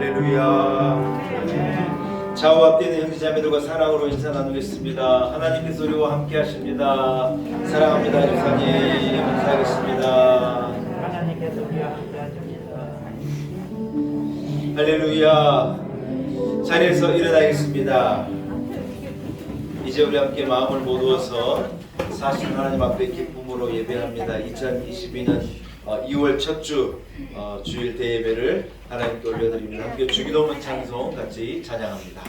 할렐루야. 좌우 앞뒤는 형제자매들과 사랑으로 인사 나누겠습니다. 하나님께서 우리와 함께 하십니다. 사랑합니다. 집사님 인사하겠습니다. 하나님께서 우리와 함께 하십니다. 할렐루야. 자리에서 일어나겠습니다. 이제 우리 함께 마음을 모두어서 사실 하나님 앞에 기쁨으로 예배합니다. 2022년 2월 첫 주 주일 대예배를 하나님께 올려드립니다. 함께 주기도문 찬송 같이 찬양합니다.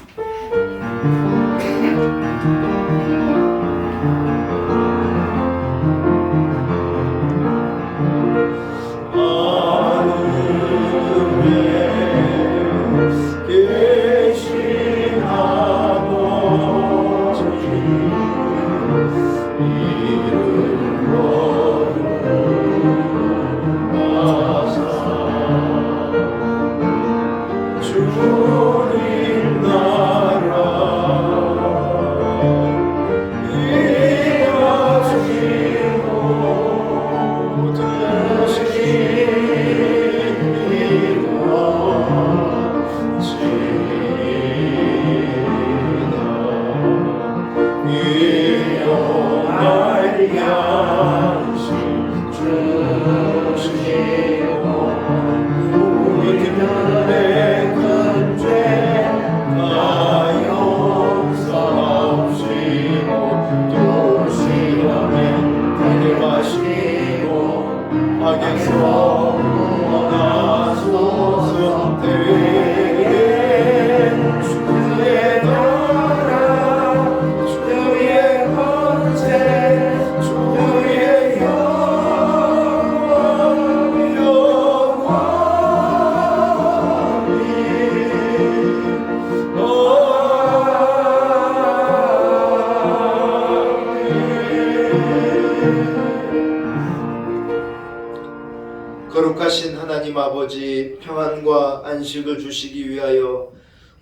거룩하신 하나님 아버지, 평안과 안식을 주시기 위하여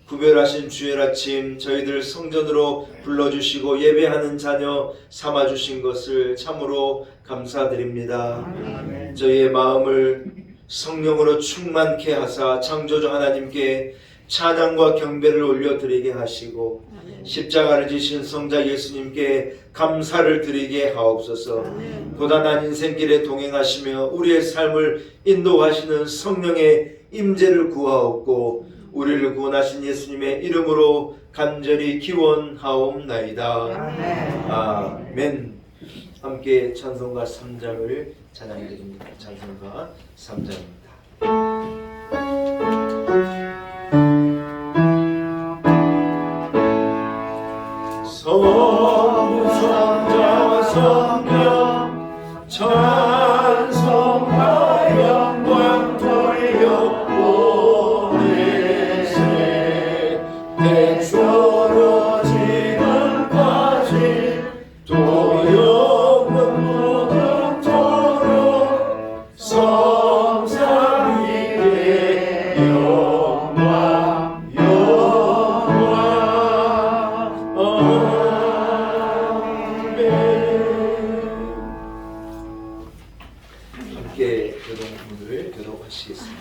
구별하신 주일 아침 저희들 성전으로 불러주시고 예배하는 자녀 삼아주신 것을 참으로 감사드립니다. 아멘. 저희의 마음을 성령으로 충만케 하사 창조주 하나님께 찬양과 경배를 올려드리게 하시고 십자가를 지신 성자 예수님께 감사를 드리게 하옵소서. 고단한 인생길에 동행하시며 우리의 삶을 인도하시는 성령의 임재를 구하옵고 우리를 구원하신 예수님의 이름으로 간절히 기원하옵나이다. 아멘. 함께 찬송가 3장을 찬양드립니다. 찬송가 3장입니다. 성부성자와 성령 찬송과 영광 돌려 보내세 백조로 지금까지 또 영원 무궁토록 성삼 위에 영광 함께 교독문을 교독하시겠습니다.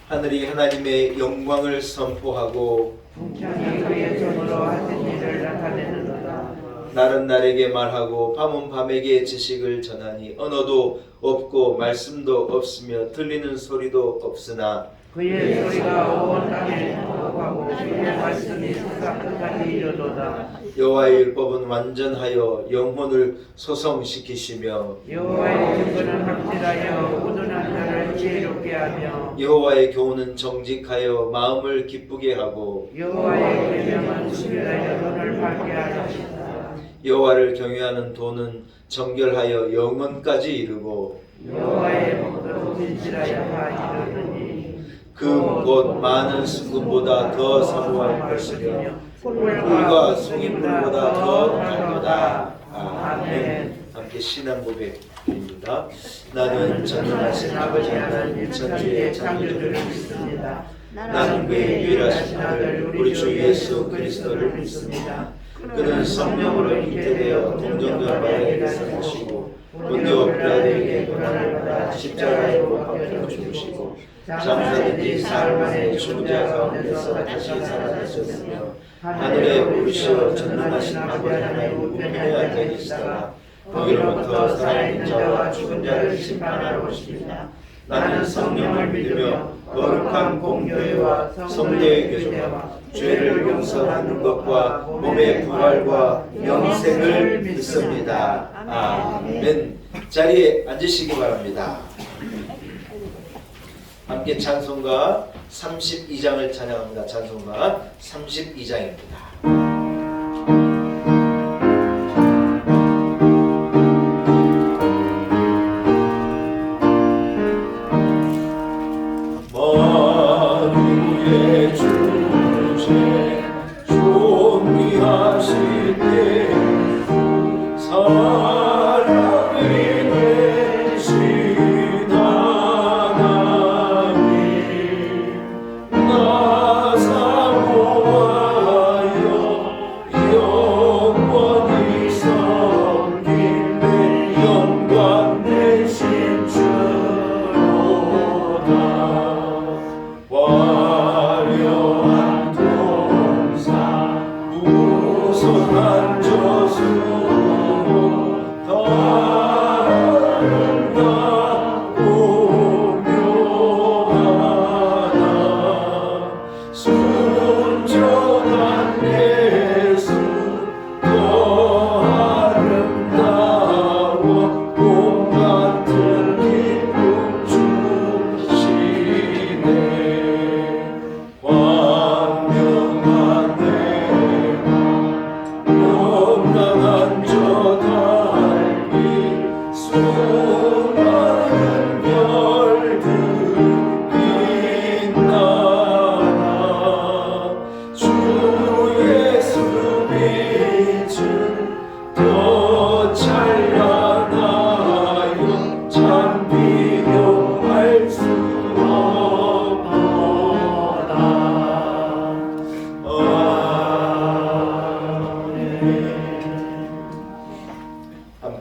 하늘이 하나님의 영광을 선포하고 풍천이 그의 손으로 하신 일을 나타내는도다. 날은 날에게 말하고 밤은 밤에게 지식을 전하니 언어도 없고 말씀도 없으며 들리는 소리도 없으나 그의 소리가 온 땅에 통곡하고 그의 말씀이 세상 끝까지 이르도다. 여호와의 율법은 완전하여 영혼을 소성시키시며 여호와의 증거는 확실하여 우둔한 자를 지혜롭게 하며 여호와의 교훈은 정직하여 마음을 기쁘게 하고 여호와의 계명은 순결하여 눈을 밝게 하시다. 여호와를 경외하는 도는 정결하여 영원까지 이르고 여호와의 복도 진실하여 다 이르느니 금 곧 많은 순금보다 더 사모할 것이며 꿀과 송이물보다 더 달도다. 아멘. 함께 신앙 고백입니다. 나는 전능하신 아버지 하나님 천지의 창조주를 믿습니다. 나는 그의 유일하신 아들 우리 주 예수 그리스도를 믿습니다. 그는 성령으로 잉태되어 동정녀 마리아에게 사시고 본디오 빌라도에게 고난을 받아 십자가에 못 박혀 죽으시고 장사된 지 사흘 만에 죽은 자 가운데서 다시 살아나셨으며 하늘에 오르시어 전능하신 아버지 하나님 우편에 앉아 계시다가 거기로부터 살아있는 자와 죽은 자를 심판하러 오십니다. 나는 성령을 믿으며 거룩한 공교회와 성도의 교제와 죄를 용서하는 것과 몸의 부활과 영생을 믿습니다. 아멘. 자리에 앉으시기 바랍니다. 함께 찬송가 32장을 찬양합니다. 찬송가 32장입니다.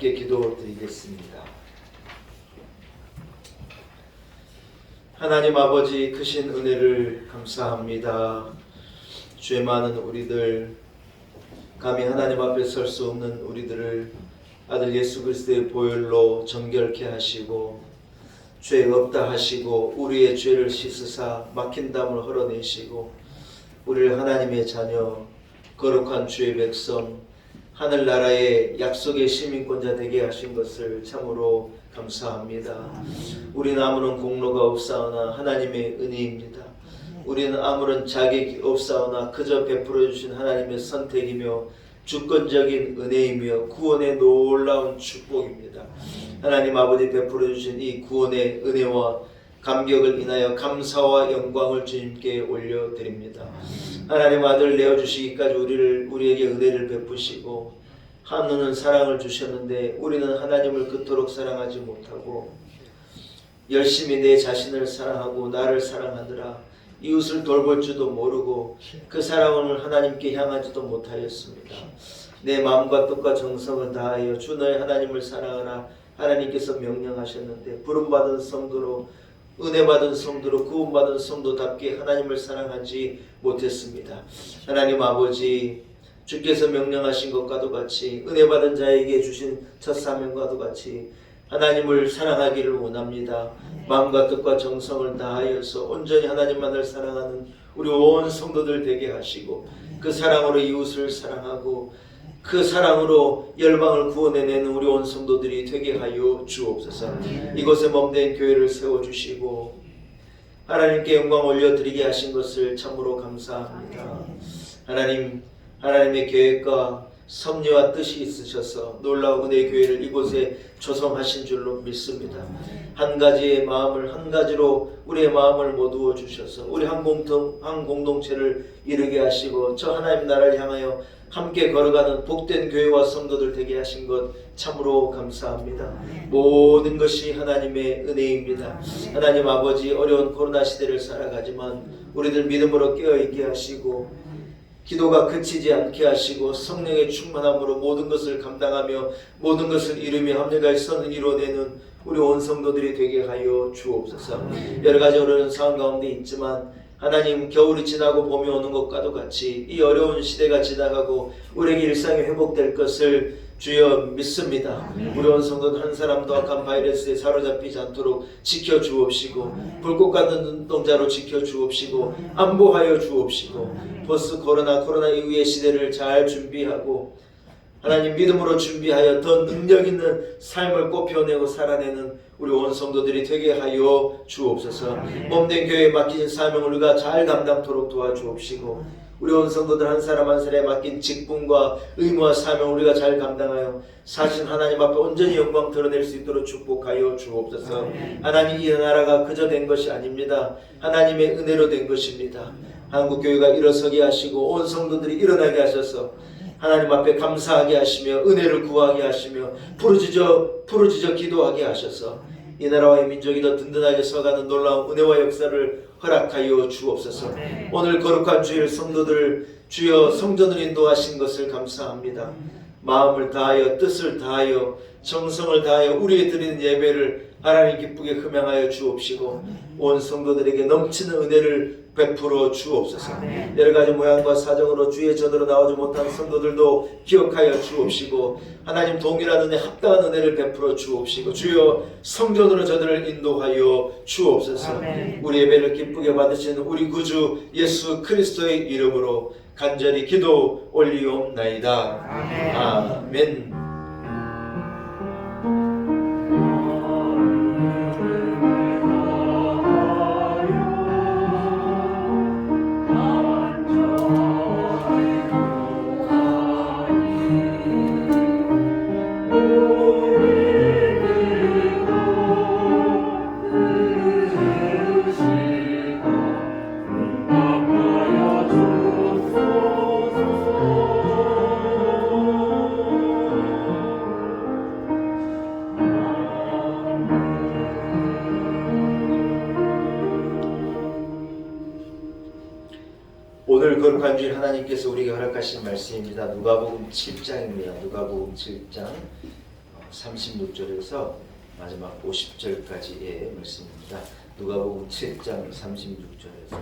함께 기도드리겠습니다. 하나님 아버지 크신 은혜를 감사합니다. 죄 많은 우리들, 감히 하나님 앞에 설 수 없는 우리들을 아들 예수 그리스도의 보혈로 정결케 하시고 죄 없다 하시고 우리의 죄를 씻으사 막힌 담을 헐어내시고 우리를 하나님의 자녀, 거룩한 주의 백성, 하늘나라의 약속의 시민권자 되게 하신 것을 참으로 감사합니다. 우리는 아무런 공로가 없사오나 하나님의 은혜입니다. 우리는 아무런 자격이 없사오나 그저 베풀어 주신 하나님의 선택이며 주권적인 은혜이며 구원의 놀라운 축복입니다. 하나님 아버지 베풀어 주신 이 구원의 은혜와 감격을 인하여 감사와 영광을 주님께 올려드립니다. 하나님 아들 내어주시기까지 우리에게 은혜를 베푸시고 한없는 사랑을 주셨는데 우리는 하나님을 그토록 사랑하지 못하고 열심히 내 자신을 사랑하고 나를 사랑하느라 이웃을 돌볼 줄도 모르고 그 사랑을 하나님께 향하지도 못하였습니다. 내 마음과 뜻과 정성을 다하여 주 너의 하나님을 사랑하라 하나님께서 명령하셨는데 부름받은 성도로 은혜받은 성도로 구원받은 성도답게 하나님을 사랑하지 못했습니다. 하나님 아버지 주께서 명령하신 것과도 같이 은혜받은 자에게 주신 첫 사명과도 같이 하나님을 사랑하기를 원합니다. 마음과 뜻과 정성을 다하여서 온전히 하나님만을 사랑하는 우리 온 성도들 되게 하시고 그 사랑으로 이웃을 사랑하고 그 사랑으로 열방을 구원해내는 우리 온 성도들이 되게 하여 주옵소서. 이곳에 몸된 교회를 세워주시고 하나님께 영광 올려드리게 하신 것을 참으로 감사합니다. 하나님의 계획과 섭리와 뜻이 있으셔서 놀라운 은혜의 교회를 이곳에 조성하신 줄로 믿습니다. 한 가지의 마음을 한 가지로 우리의 마음을 모두어 주셔서 우리 한 공동체를 이루게 하시고 저 하나님 나라를 향하여 함께 걸어가는 복된 교회와 성도들 되게 하신 것 참으로 감사합니다. 모든 것이 하나님의 은혜입니다. 하나님 아버지 어려운 코로나 시대를 살아가지만 우리들 믿음으로 깨어있게 하시고 기도가 그치지 않게 하시고 성령의 충만함으로 모든 것을 감당하며 모든 것을 이루며 합력할 선을 이루어내는 우리 온 성도들이 되게 하여 주옵소서. 여러 가지 어려운 상황 가운데 있지만 하나님, 겨울이 지나고 봄이 오는 것과도 같이 이 어려운 시대가 지나가고 우리에게 일상이 회복될 것을 주여 믿습니다. 우리 온 성도들 한 사람도 악한 바이러스에 사로잡히지 않도록 지켜주옵시고 불꽃 같은 눈동자로 지켜주옵시고 안보하여 주옵시고 포스트 코로나 이후의 시대를 잘 준비하고 하나님 믿음으로 준비하여 더 능력 있는 삶을 꽃피워내고 살아내는 우리 온 성도들이 되게 하여 주옵소서. 몸된 교회에 맡긴 사명을 우리가 잘 감당토록 도와주옵시고 우리 온 성도들 한 사람 한 사람에 맡긴 직분과 의무와 사명을 우리가 잘 감당하여 사신 하나님 앞에 온전히 영광 드러낼 수 있도록 축복하여 주옵소서. 하나님, 이 나라가 그저 된 것이 아닙니다. 하나님의 은혜로 된 것입니다. 한국교회가 일어서게 하시고 온 성도들이 일어나게 하셔서 하나님 앞에 감사하게 하시며 은혜를 구하게 하시며 부르짖어 기도하게 하셔서 이 나라와 이 민족이 더 든든하게 서가는 놀라운 은혜와 역사를 허락하여 주옵소서. 오늘 거룩한 주일 성도들 주여 성전을 인도하신 것을 감사합니다. 마음을 다하여 뜻을 다하여 정성을 다하여 우리의 드리는 예배를 하나님 기쁘게 흠양하여 주옵시고 온 성도들에게 넘치는 은혜를 베풀어 주옵소서. 여러가지 모양과 사정으로 주의 전으로 나오지 못한 성도들도 기억하여 주옵시고 하나님 동일한 은혜 합당한 은혜를 베풀어 주옵시고 주여 성전으로 저들을 인도하여 주옵소서. 우리 예배를 기쁘게 받으시는 우리 구주 예수 그리스도의 이름으로 간절히 기도 올리옵나이다. 아멘. 오늘 거룩한 주일 하나님께서 우리에게 허락하신 말씀입니다. 누가복음 7장입니다. 누가복음 7장 36절에서 마지막 50절까지의 말씀입니다. 누가복음 7장 36절에서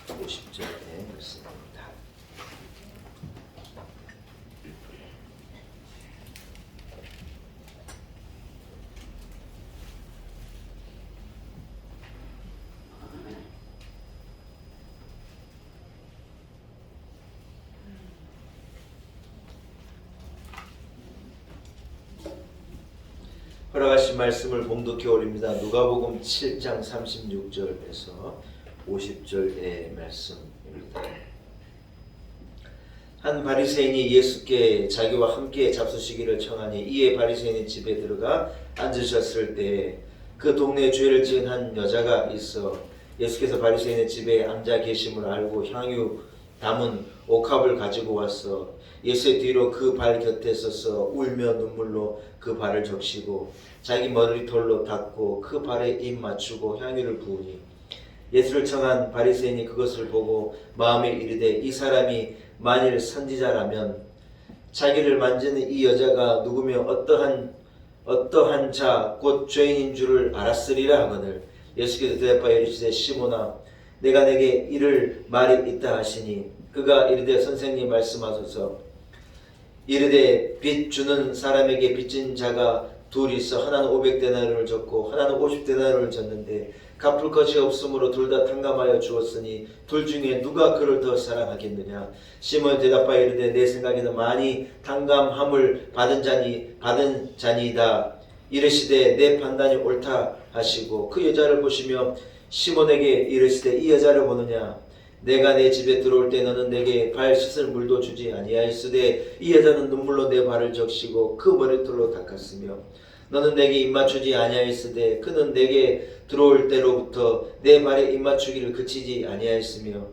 50절의 말씀입니다. 허락하신 말씀을 봉독해 올립니다. 누가복음 7장 36절에서 50절의 말씀입니다. 한 바리새인이 예수께 자기와 함께 잡수시기를 청하니 이에 바리새인의 집에 들어가 앉으셨을 때 그 동네에 죄를 지은 한 여자가 있어 예수께서 바리새인의 집에 앉아 계심을 알고 향유 담은 옥합을 가지고 와서 예수의 뒤로 그 발 곁에 서서 울며 눈물로 그 발을 적시고 자기 머리털로 닦고 그 발에 입 맞추고 향유를 부으니 예수를 청한 바리새인이 그것을 보고 마음에 이르되 이 사람이 만일 선지자라면 자기를 만지는 이 여자가 누구며 어떠한 자 곧 죄인인 줄을 알았으리라 하거늘 예수께서 대답하여 이르시되 시몬아 내가 내게 이를 말이 있다 하시니 그가 이르되 선생님 말씀하소서. 이르되 빚 주는 사람에게 빚진 자가 둘이 있어 하나는 500데나리온을 줬고 하나는 50데나리온을 줬는데 갚을 것이 없으므로 둘 다 탕감하여 주었으니 둘 중에 누가 그를 더 사랑하겠느냐. 시몬이 대답하여 이르되 내 생각에는 많이 탕감함을 받은 자니이다. 이르시되 내 판단이 옳다 하시고 그 여자를 보시며 시몬에게 이르시되 이 여자를 보느냐. 내가 내 집에 들어올 때 너는 내게 발 씻을 물도 주지 아니하였으되 이 여자는 눈물로 내 발을 적시고 그 머리털로 닦았으며 너는 내게 입맞추지 아니하였으되 그는 내게 들어올 때로부터 내 발에 입맞추기를 그치지 아니하였으며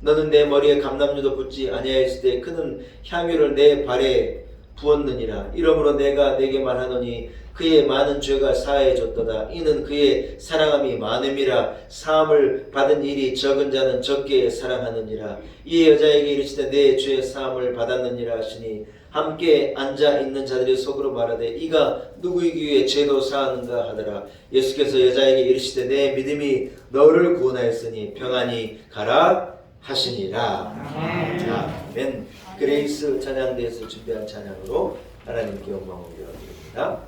너는 내 머리에 감람유도 붓지 아니하였으되 그는 향유를 내 발에 부었느니라. 이러므로 내가 내게 말하노니 그의 많은 죄가 사해졌도다. 이는 그의 사랑함이 많음이라. 사함을 받은 일이 적은 자는 적게 사랑하느니라. 이 여자에게 이르시되 내 죄 사함을 받았느니라 하시니 함께 앉아 있는 자들이 속으로 말하되 이가 누구이기에 죄도 사하는가 하더라. 예수께서 여자에게 이르시되 내 믿음이 너를 구원하였으니 평안히 가라 하시니라. 아멘. 그레이스 찬양대에서 준비한 찬양으로 하나님께 영광을 올려드립니다.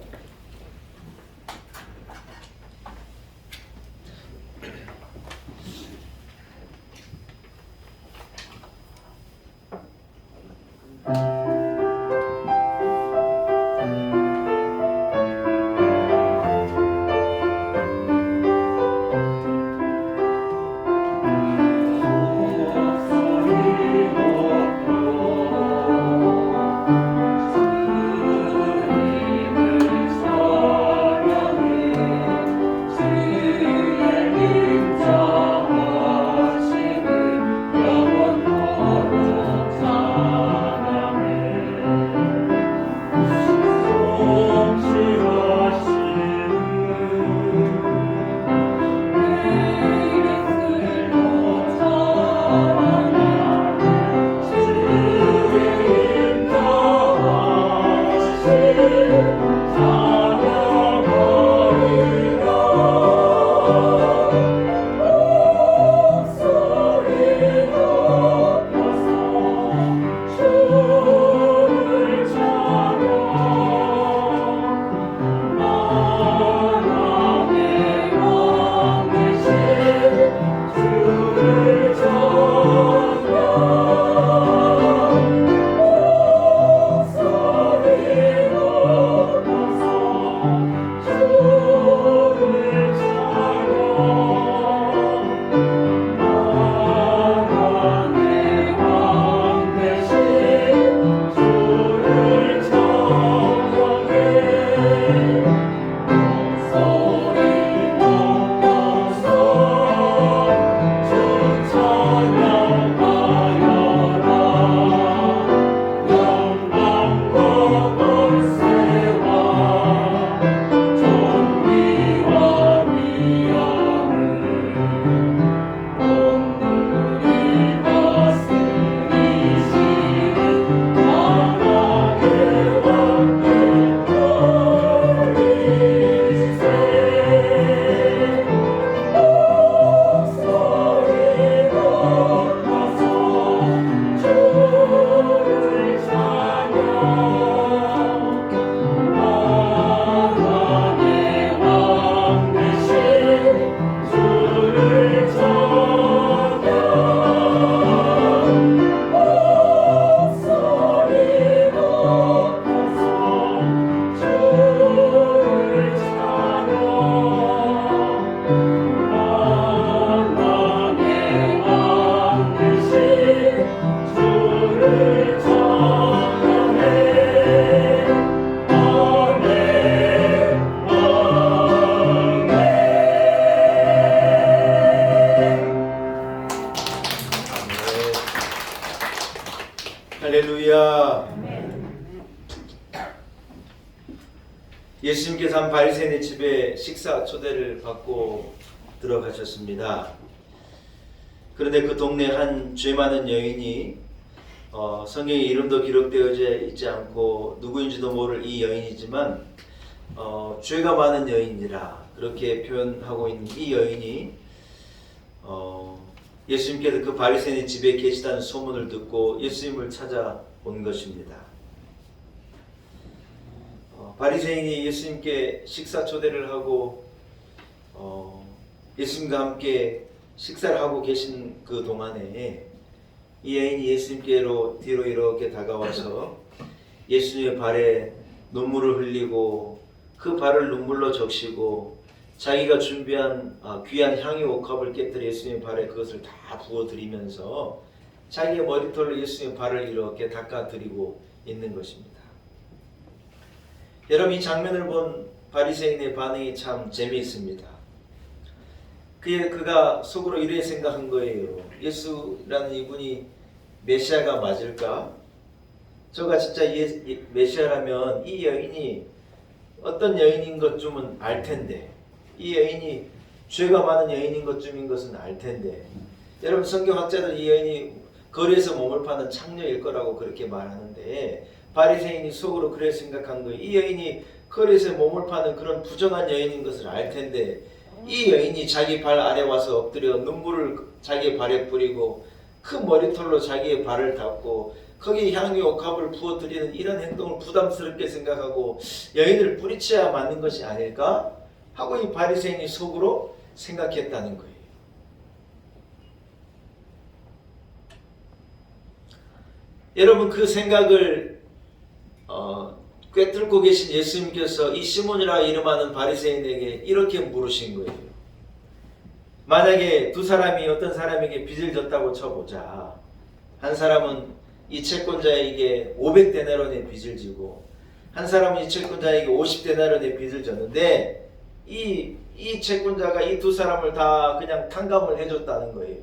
할렐루야. 예수님께서 한 바리새인의 집에 식사 초대를 받고 들어가셨습니다. 그런데 그 동네 한 죄 많은 여인이 성경에 이름도 기록되어 있지 않고 누구인지도 모를 이 여인이지만 죄가 많은 여인이라 그렇게 표현하고 있는 이 여인이 예수님께서 그 바리새인의 집에 계시다는 소문을 듣고 예수님을 찾아온 것입니다. 바리새인이 예수님께 식사 초대를 하고 예수님과 함께 식사를 하고 계신 그 동안에 이 여인이 예수님께로 뒤로 이렇게 다가와서 예수님의 발에 눈물을 흘리고 그 발을 눈물로 적시고 자기가 준비한 귀한 향유 옥합을 깨뜨려 예수님의 발에 그것을 다 부어드리면서 자기의 머리털로 예수님의 발을 이렇게 닦아드리고 있는 것입니다. 여러분, 이 장면을 본 바리새인의 반응이 참 재미있습니다. 그가 속으로 이렇게 생각한 거예요. 예수라는 이분이 메시아가 맞을까? 저가 진짜 메시아라면 이 여인이 어떤 여인인 것쯤은 알 텐데, 이 여인이 죄가 많은 여인인 것은 알 텐데, 여러분 성경학자들 이 여인이 거리에서 몸을 파는 창녀일 거라고 그렇게 말하는데, 바리새인이 속으로 그래 생각한 거예요. 이 여인이 거리에서 몸을 파는 그런 부정한 여인인 것을 알 텐데, 이 여인이 자기 발 아래 와서 엎드려 눈물을 자기 발에 뿌리고 큰 머리털로 자기의 발을 닦고 거기에 향유 옥합을 부어드리는 이런 행동을 부담스럽게 생각하고 여인을 뿌리쳐야 맞는 것이 아닐까 하고 이 바리새인이 속으로 생각했다는 거예요. 여러분 그 생각을 꿰뚫고 계신 예수님께서 이 시몬이라 이름하는 바리새인에게 이렇게 물으신 거예요. 만약에 두 사람이 어떤 사람에게 빚을 졌다고 쳐보자. 한 사람은 이 채권자에게 500데나리온의 빚을 지고 한 사람은 이 채권자에게 50데나리온의 빚을 졌는데 이 채권자가 이 두 사람을 다 그냥 탕감을 해줬다는 거예요.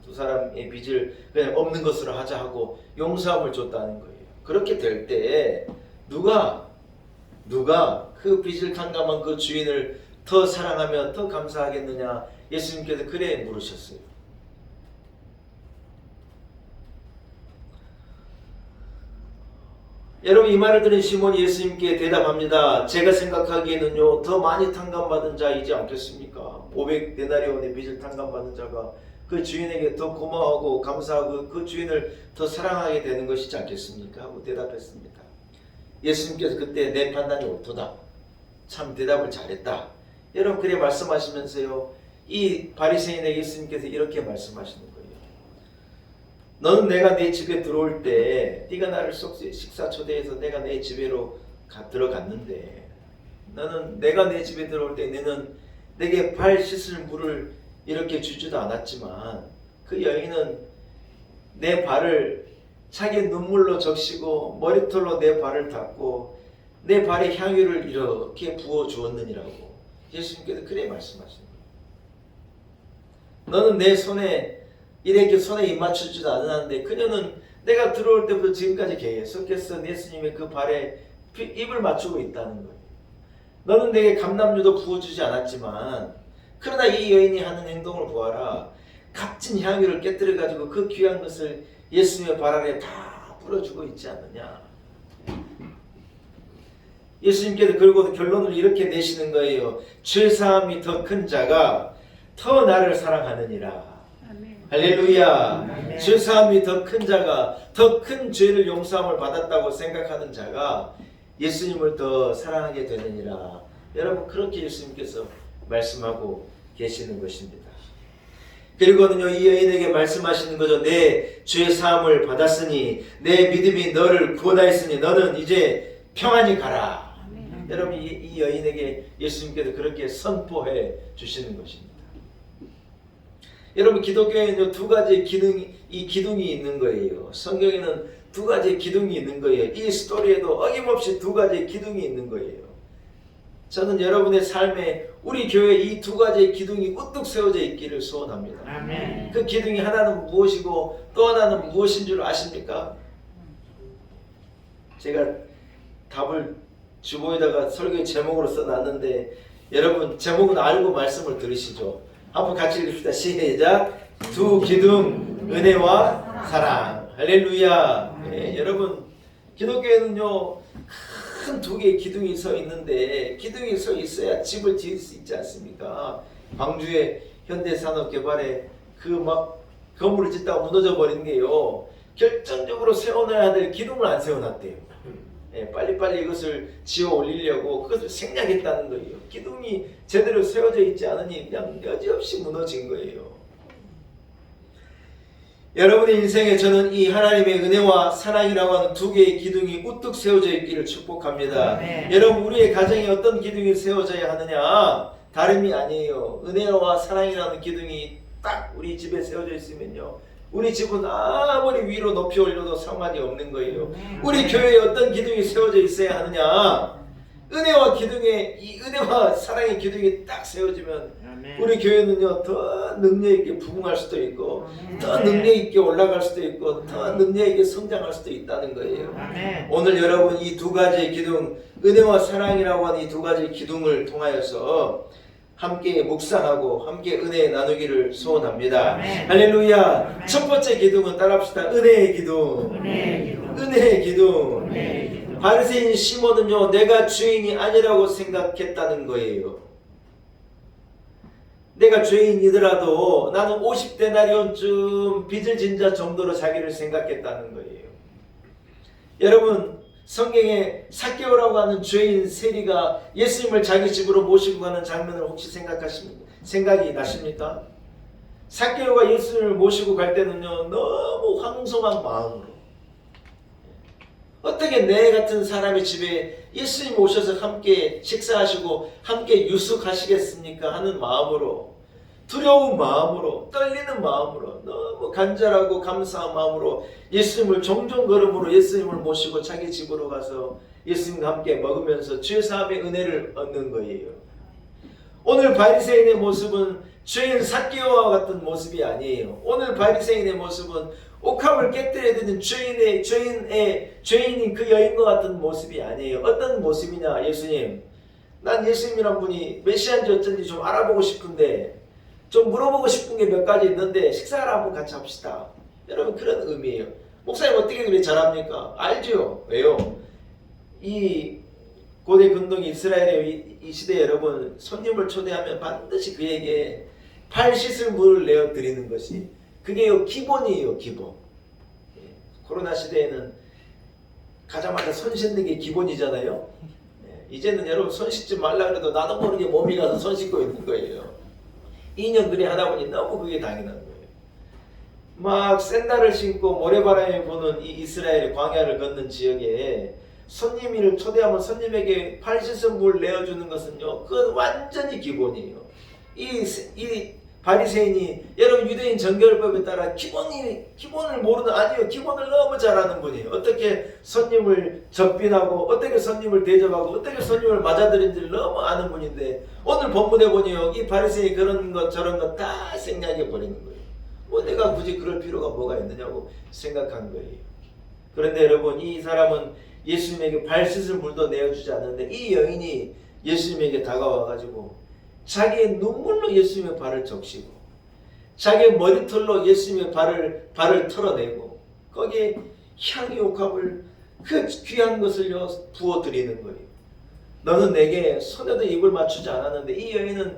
두 사람의 빚을 그냥 없는 것으로 하자 하고 용서함을 줬다는 거예요. 그렇게 될 때 누가 그 빚을 탕감한 그 주인을 더 사랑하며 더 감사하겠느냐? 예수님께서 그래 물으셨어요. 여러분 이 말을 들은 시몬이 예수님께 대답합니다. 제가 생각하기에는요 더 많이 탕감받은 자이지 않겠습니까? 500데나리온의 빚을 탕감받은 자가 그 주인에게 더 고마워하고 감사하고 그 주인을 더 사랑하게 되는 것이지 않겠습니까? 하고 대답했습니다. 예수님께서 그때 내 판단이 옳도다. 참 대답을 잘했다. 여러분 그래 말씀하시면서요 이 바리새인에게 예수님께서 이렇게 말씀하시는 거예요. 너는 내가 내 집에 들어올 때 네가 나를 식사 초대해서 내가 내 집에로 들어갔는데 너는 내가 내 집에 들어올 때 너는 내게 발 씻을 물을 이렇게 주지도 않았지만 그 여인은 내 발을 자기 눈물로 적시고 머리털로 내 발을 닦고 내 발에 향유를 이렇게 부어 주었느니라고 예수님께서 그래 말씀하시는 거예요. 너는 내 손에 이렇게 손에 입 맞추지도 않았는데 그녀는 내가 들어올 때부터 지금까지 계속해서 예수님의 그 발에 입을 맞추고 있다는 거예요. 너는 내게 감람유도 부어주지 않았지만 그러나 이 여인이 하는 행동을 보아라. 값진 향유를 깨뜨려가지고 그 귀한 것을 예수님의 발 아래 다 뿌려주고 있지 않느냐. 예수님께서 그리고 결론을 이렇게 내시는 거예요. 죄사함이 더 큰 자가 더 나를 사랑하느니라. 아멘. 할렐루야. 아멘. 죄사함이 더 큰 자가 더 큰 죄를 용서함을 받았다고 생각하는 자가 예수님을 더 사랑하게 되느니라. 여러분 그렇게 예수님께서 말씀하고 계시는 것입니다. 그리고는요 이 여인에게 말씀하시는 거죠. 내 죄 사함을 받았으니 내 믿음이 너를 구원하였으니 너는 이제 평안히 가라. 아멘. 여러분 이 여인에게 예수님께서 그렇게 선포해 주시는 것입니다. 여러분 기독교에는 두 가지 기둥이 있는 거예요. 성경에는 두 가지 기둥이 있는 거예요. 이 스토리에도 어김없이 두 가지 기둥이 있는 거예요. 저는 여러분의 삶에 우리 교회에 이 두 가지의 기둥이 우뚝 세워져 있기를 소원합니다. 아멘. 그 기둥이 하나는 무엇이고 또 하나는 무엇인 줄 아십니까? 제가 답을 주보에다가 설교의 제목으로 써놨는데 여러분 제목은 알고 말씀을 들으시죠. 한번 같이 읽읍시다. 시작. 두 기둥 은혜와 사랑. 할렐루야. 네, 여러분 기독교에는요 큰 두 개의 기둥이 서 있는데 기둥이 서 있어야 집을 지을 수 있지 않습니까? 광주의 현대산업개발에 그 막 건물을 짓다가 무너져 버린 게요 결정적으로 세워놔야 될 기둥을 안 세워놨대요. 예, 빨리빨리 이것을 지어 올리려고 그것을 생략했다는 거예요. 기둥이 제대로 세워져 있지 않으니 그냥 여지없이 무너진 거예요. 여러분의 인생에 저는 이 하나님의 은혜와 사랑이라고 하는 두 개의 기둥이 우뚝 세워져 있기를 축복합니다. 네. 여러분 우리의 가정에 어떤 기둥이 세워져야 하느냐? 다름이 아니에요. 은혜와 사랑이라는 기둥이 딱 우리 집에 세워져 있으면요 우리 집은 아무리 위로 높이 올려도 상관이 없는 거예요. 우리 교회에 어떤 기둥이 세워져 있어야 하느냐? 은혜와 기둥에 이 은혜와 사랑의 기둥이 딱 세워지면 아멘. 우리 교회는요 더 능력 있게 부흥할 수도 있고 더 능력 있게 올라갈 수도 있고 더 능력 있게 성장할 수도 있다는 거예요. 아멘. 오늘 여러분 이 두 가지의 기둥, 은혜와 사랑이라고 하는 이 두 가지의 기둥을 통하여서 함께 묵상하고 함께 은혜 나누기를 소원합니다. 아멘. 할렐루야. 아멘. 첫 번째 기둥은 따라합시다. 은혜의 기둥. 은혜의 기둥. 은혜의 기둥. 은혜의 기둥. 바리새인 시몬은요 내가 주인이 아니라고 생각했다는 거예요. 내가 죄인이더라도 나는 50데나리온쯤 빚을 진 자 정도로 자기를 생각했다는 거예요. 여러분 성경에 삭개오라고 하는 죄인 세리가 예수님을 자기 집으로 모시고 가는 장면을 혹시 생각이 나십니까? 삭개오가 예수님을 모시고 갈 때는요 너무 황송한 마음으로 어떻게 내 같은 사람의 집에 예수님 오셔서 함께 식사하시고 함께 유숙하시겠습니까? 하는 마음으로 두려운 마음으로 떨리는 마음으로 너무 간절하고 감사한 마음으로 예수님을 종종 걸음으로 예수님을 모시고 자기 집으로 가서 예수님과 함께 먹으면서 죄사함의 은혜를 얻는 거예요. 오늘 바리새인의 모습은 죄인 삭개오와 같은 모습이 아니에요. 오늘 바리새인의 모습은 옥합을 깨뜨려야 되는 죄인인 그 여인과 같은 모습이 아니에요. 어떤 모습이냐? 예수님, 난 예수님이란 분이 메시아인지 어쩐지 좀 알아보고 싶은데 좀 물어보고 싶은 게 몇 가지 있는데 식사를 한번 같이 합시다. 여러분 그런 의미예요. 목사님 어떻게 그렇게 잘합니까? 알죠? 왜요? 이 고대 근동이 이스라엘의 이 시대 여러분 손님을 초대하면 반드시 그에게 팔 씻을 물을 내어 드리는 것이 그게 기본이에요. 기본. 코로나 시대에는 가자마자 손 씻는 게 기본이잖아요. 이제는 여러분 손 씻지 말라 그래도 나도 모르게 몸이 가서 손 씻고 있는 거예요. 2년 그래 하다 보니 너무 그게 당연한 거예요. 막 샌들을 신고 모래바람이 부는 이 이스라엘의 광야를 걷는 지역에 손님을 초대하면 손님에게 팔 씻은 물 내어주는 것은요 그건 완전히 기본이에요. 이 바리새인이 여러분 유대인 정결법에 따라 기본을 모르는 아니요 기본을 너무 잘하는 분이에요. 어떻게 손님을 접빈하고 어떻게 손님을 대접하고 어떻게 손님을 맞아들인지를 너무 아는 분인데 오늘 본문에 보니요 이 바리새인이 그런 것 저런 것 다 생략해 버리는 거예요. 뭐 내가 굳이 그럴 필요가 뭐가 있느냐고 생각한 거예요. 그런데 여러분 이 사람은 예수님에게 발 씻을 물도 내어주지 않는데 이 여인이 예수님에게 다가와가지고 자기의 눈물로 예수님의 발을 적시고 자기의 머리털로 예수님의 발을 털어내고 거기에 향유 옥합을 그 귀한 것을요 부어드리는 거예요. 너는 내게 손에도 입을 맞추지 않았는데 이 여인은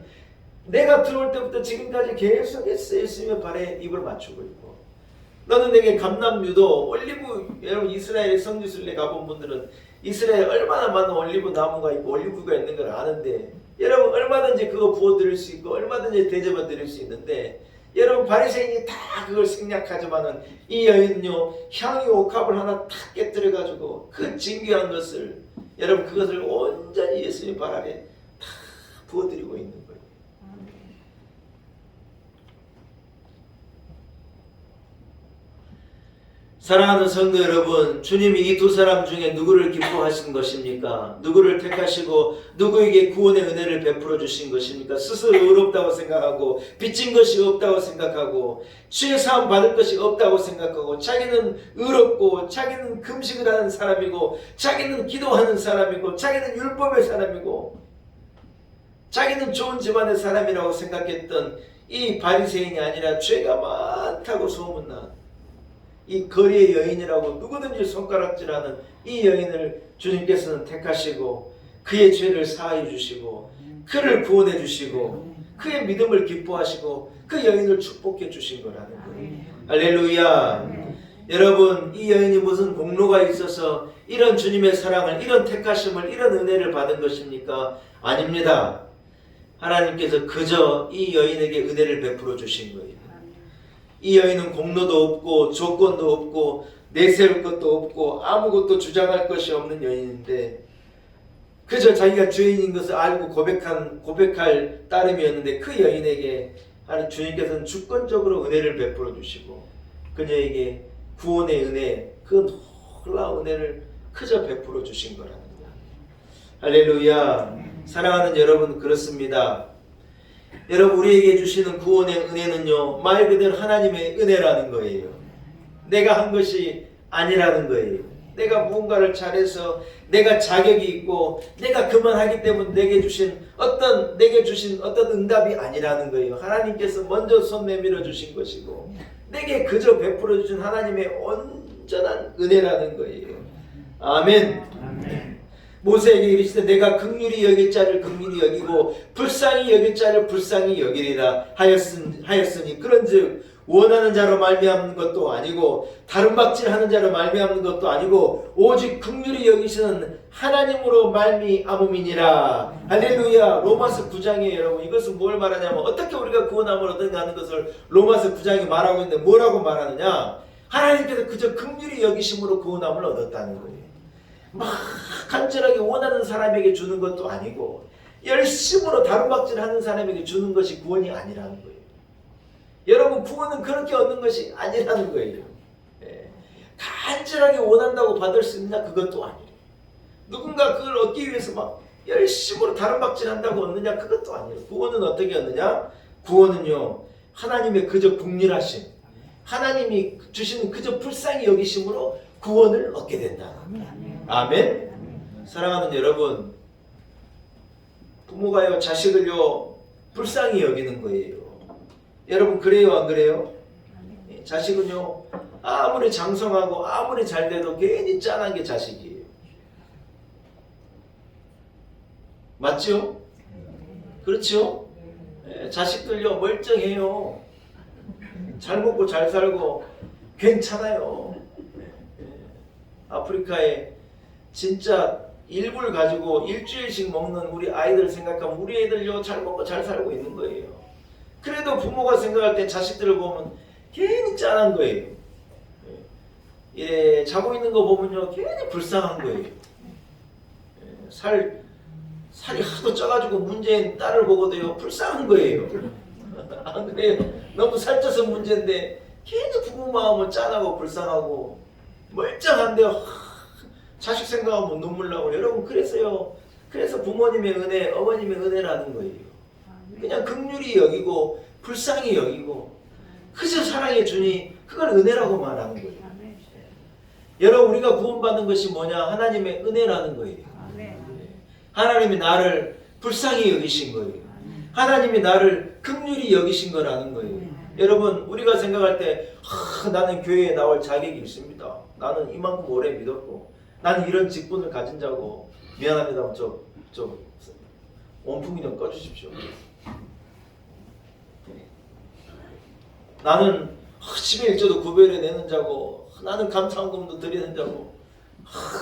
내가 들어올 때부터 지금까지 계속 예수님의 발에 입을 맞추고 있고 너는 내게 감람유도 올리브 여러분 이스라엘의 성지순례 가본 분들은 이스라엘에 얼마나 많은 올리브 나무가 있고 올리브가 있는 걸 아는데 여러분 얼마든지 그거 부어드릴 수 있고 얼마든지 대접해 드릴 수 있는데 여러분 바리새인이 다 그걸 생략하지만은 이 여인은요 향유 옥합을 하나 탁 깨뜨려 가지고 그 진귀한 것을 여러분 그것을 온전히 예수님 발 아래 다 부어드리고 있는 거예요. 사랑하는 성도 여러분, 주님이 이 두 사람 중에 누구를 기뻐하신 것입니까? 누구를 택하시고 누구에게 구원의 은혜를 베풀어 주신 것입니까? 스스로 의롭다고 생각하고 빚진 것이 없다고 생각하고 죄 사함 받을 것이 없다고 생각하고 자기는 의롭고 자기는 금식을 하는 사람이고 자기는 기도하는 사람이고 자기는 율법의 사람이고 자기는 좋은 집안의 사람이라고 생각했던 이 바리새인이 아니라 죄가 많다고 소문난 이 거리의 여인이라고 누구든지 손가락질하는 이 여인을 주님께서는 택하시고 그의 죄를 사하여 주시고 그를 구원해 주시고 그의 믿음을 기뻐하시고 그 여인을 축복해 주신 거라는 거예요. 할렐루야. 여러분 이 여인이 무슨 공로가 있어서 이런 주님의 사랑을 이런 택하심을 이런 은혜를 받은 것입니까? 아닙니다. 하나님께서 그저 이 여인에게 은혜를 베풀어 주신 거예요. 이 여인은 공로도 없고 조건도 없고 내세울 것도 없고 아무것도 주장할 것이 없는 여인인데 그저 자기가 죄인인 것을 알고 고백할 따름이었는데 그 여인에게 주님께서는 주권적으로 은혜를 베풀어 주시고 그녀에게 구원의 은혜 그 놀라운 은혜를 그저 베풀어 주신 거라는 거야. 할렐루야. 사랑하는 여러분, 그렇습니다. 여러분, 우리에게 주시는 구원의 은혜는요, 말 그대로 하나님의 은혜라는 거예요. 내가 한 것이 아니라는 거예요. 내가 무언가를 잘해서 내가 자격이 있고 내가 그만하기 때문에 내게 주신 어떤 응답이 아니라는 거예요. 하나님께서 먼저 손 내밀어 주신 것이고 내게 그저 베풀어 주신 하나님의 온전한 은혜라는 거예요. 아멘. 아멘. 모세에게 이르시되 내가 긍휼히 여길 자를 긍휼히 여기고 불쌍히 여길 자를 불쌍히 여기리라 하였으니 그런즉 원하는 자로 말미암는 것도 아니고 다름박질하는 자로 말미암는 것도 아니고 오직 긍휼히 여기시는 하나님으로 말미암음이니라. 할렐루야. 로마서 9장에 여러분, 이것은 뭘 말하냐면 어떻게 우리가 구원함을 얻느냐 하는 것을 로마서 9장이 말하고 있는데 뭐라고 말하느냐, 하나님께서 그저 긍휼히 여기심으로 구원함을 얻었다는 거예요. 막 간절하게 원하는 사람에게 주는 것도 아니고 열심으로 다름박질하는 사람에게 주는 것이 구원이 아니라는 거예요. 여러분, 구원은 그렇게 얻는 것이 아니라는 거예요. 간절하게 원한다고 받을 수 있느냐? 그것도 아니에요. 누군가 그걸 얻기 위해서 막 열심으로 다름박질한다고 얻느냐? 그것도 아니에요. 구원은 어떻게 얻느냐? 구원은요, 하나님의 그저 긍휼하심, 하나님이 주시는 그저 불쌍히 여기심으로 구원을 얻게 된다. 아멘. 사랑하는 여러분, 부모가요 자식을요 불쌍히 여기는 거예요. 여러분, 그래요 안 그래요? 자식은요 아무리 장성하고 아무리 잘 돼도 괜히 짠한 게 자식이에요. 맞죠? 그렇죠? 자식들요 멀쩡해요. 잘 먹고 잘 살고 괜찮아요. 아프리카에 진짜 일불 가지고 일주일씩 먹는 우리 아이들 생각하면 우리 애들요 잘 먹고 잘 살고 있는 거예요. 그래도 부모가 생각할 때 자식들을 보면 괜히 짠한 거예요. 예, 자고 있는 거 보면요 괜히 불쌍한 거예요. 살이 하도 쪄가지고 문제인 딸을 보고도요 불쌍한 거예요. 안 그래요? 너무 살쪄서 문제인데 괜히 부모 마음은 짠하고 불쌍하고 멀쩡한데 자식 생각하면 눈물 나고. 여러분, 그래서 부모님의 은혜, 어머님의 은혜라는 거예요. 그냥 긍휼히 여기고 불쌍히 여기고 그저 사랑해 주니 그걸 은혜라고 말하는 거예요. 여러분, 우리가 구원받는 것이 뭐냐? 하나님의 은혜라는 거예요. 하나님이 나를 불쌍히 여기신 거예요. 하나님이 나를 긍휼히 여기신 거라는 거예요. 여러분, 우리가 생각할 때 나는 교회에 나올 자격이 있습니다. 나는 이만큼 오래 믿었고 나는 이런 직분을 가진 자고. 미안합니다. 저 원풍기 좀 꺼주십시오. 나는 11조도 구별해 내는 자고 나는 감사헌금도 드리는 자고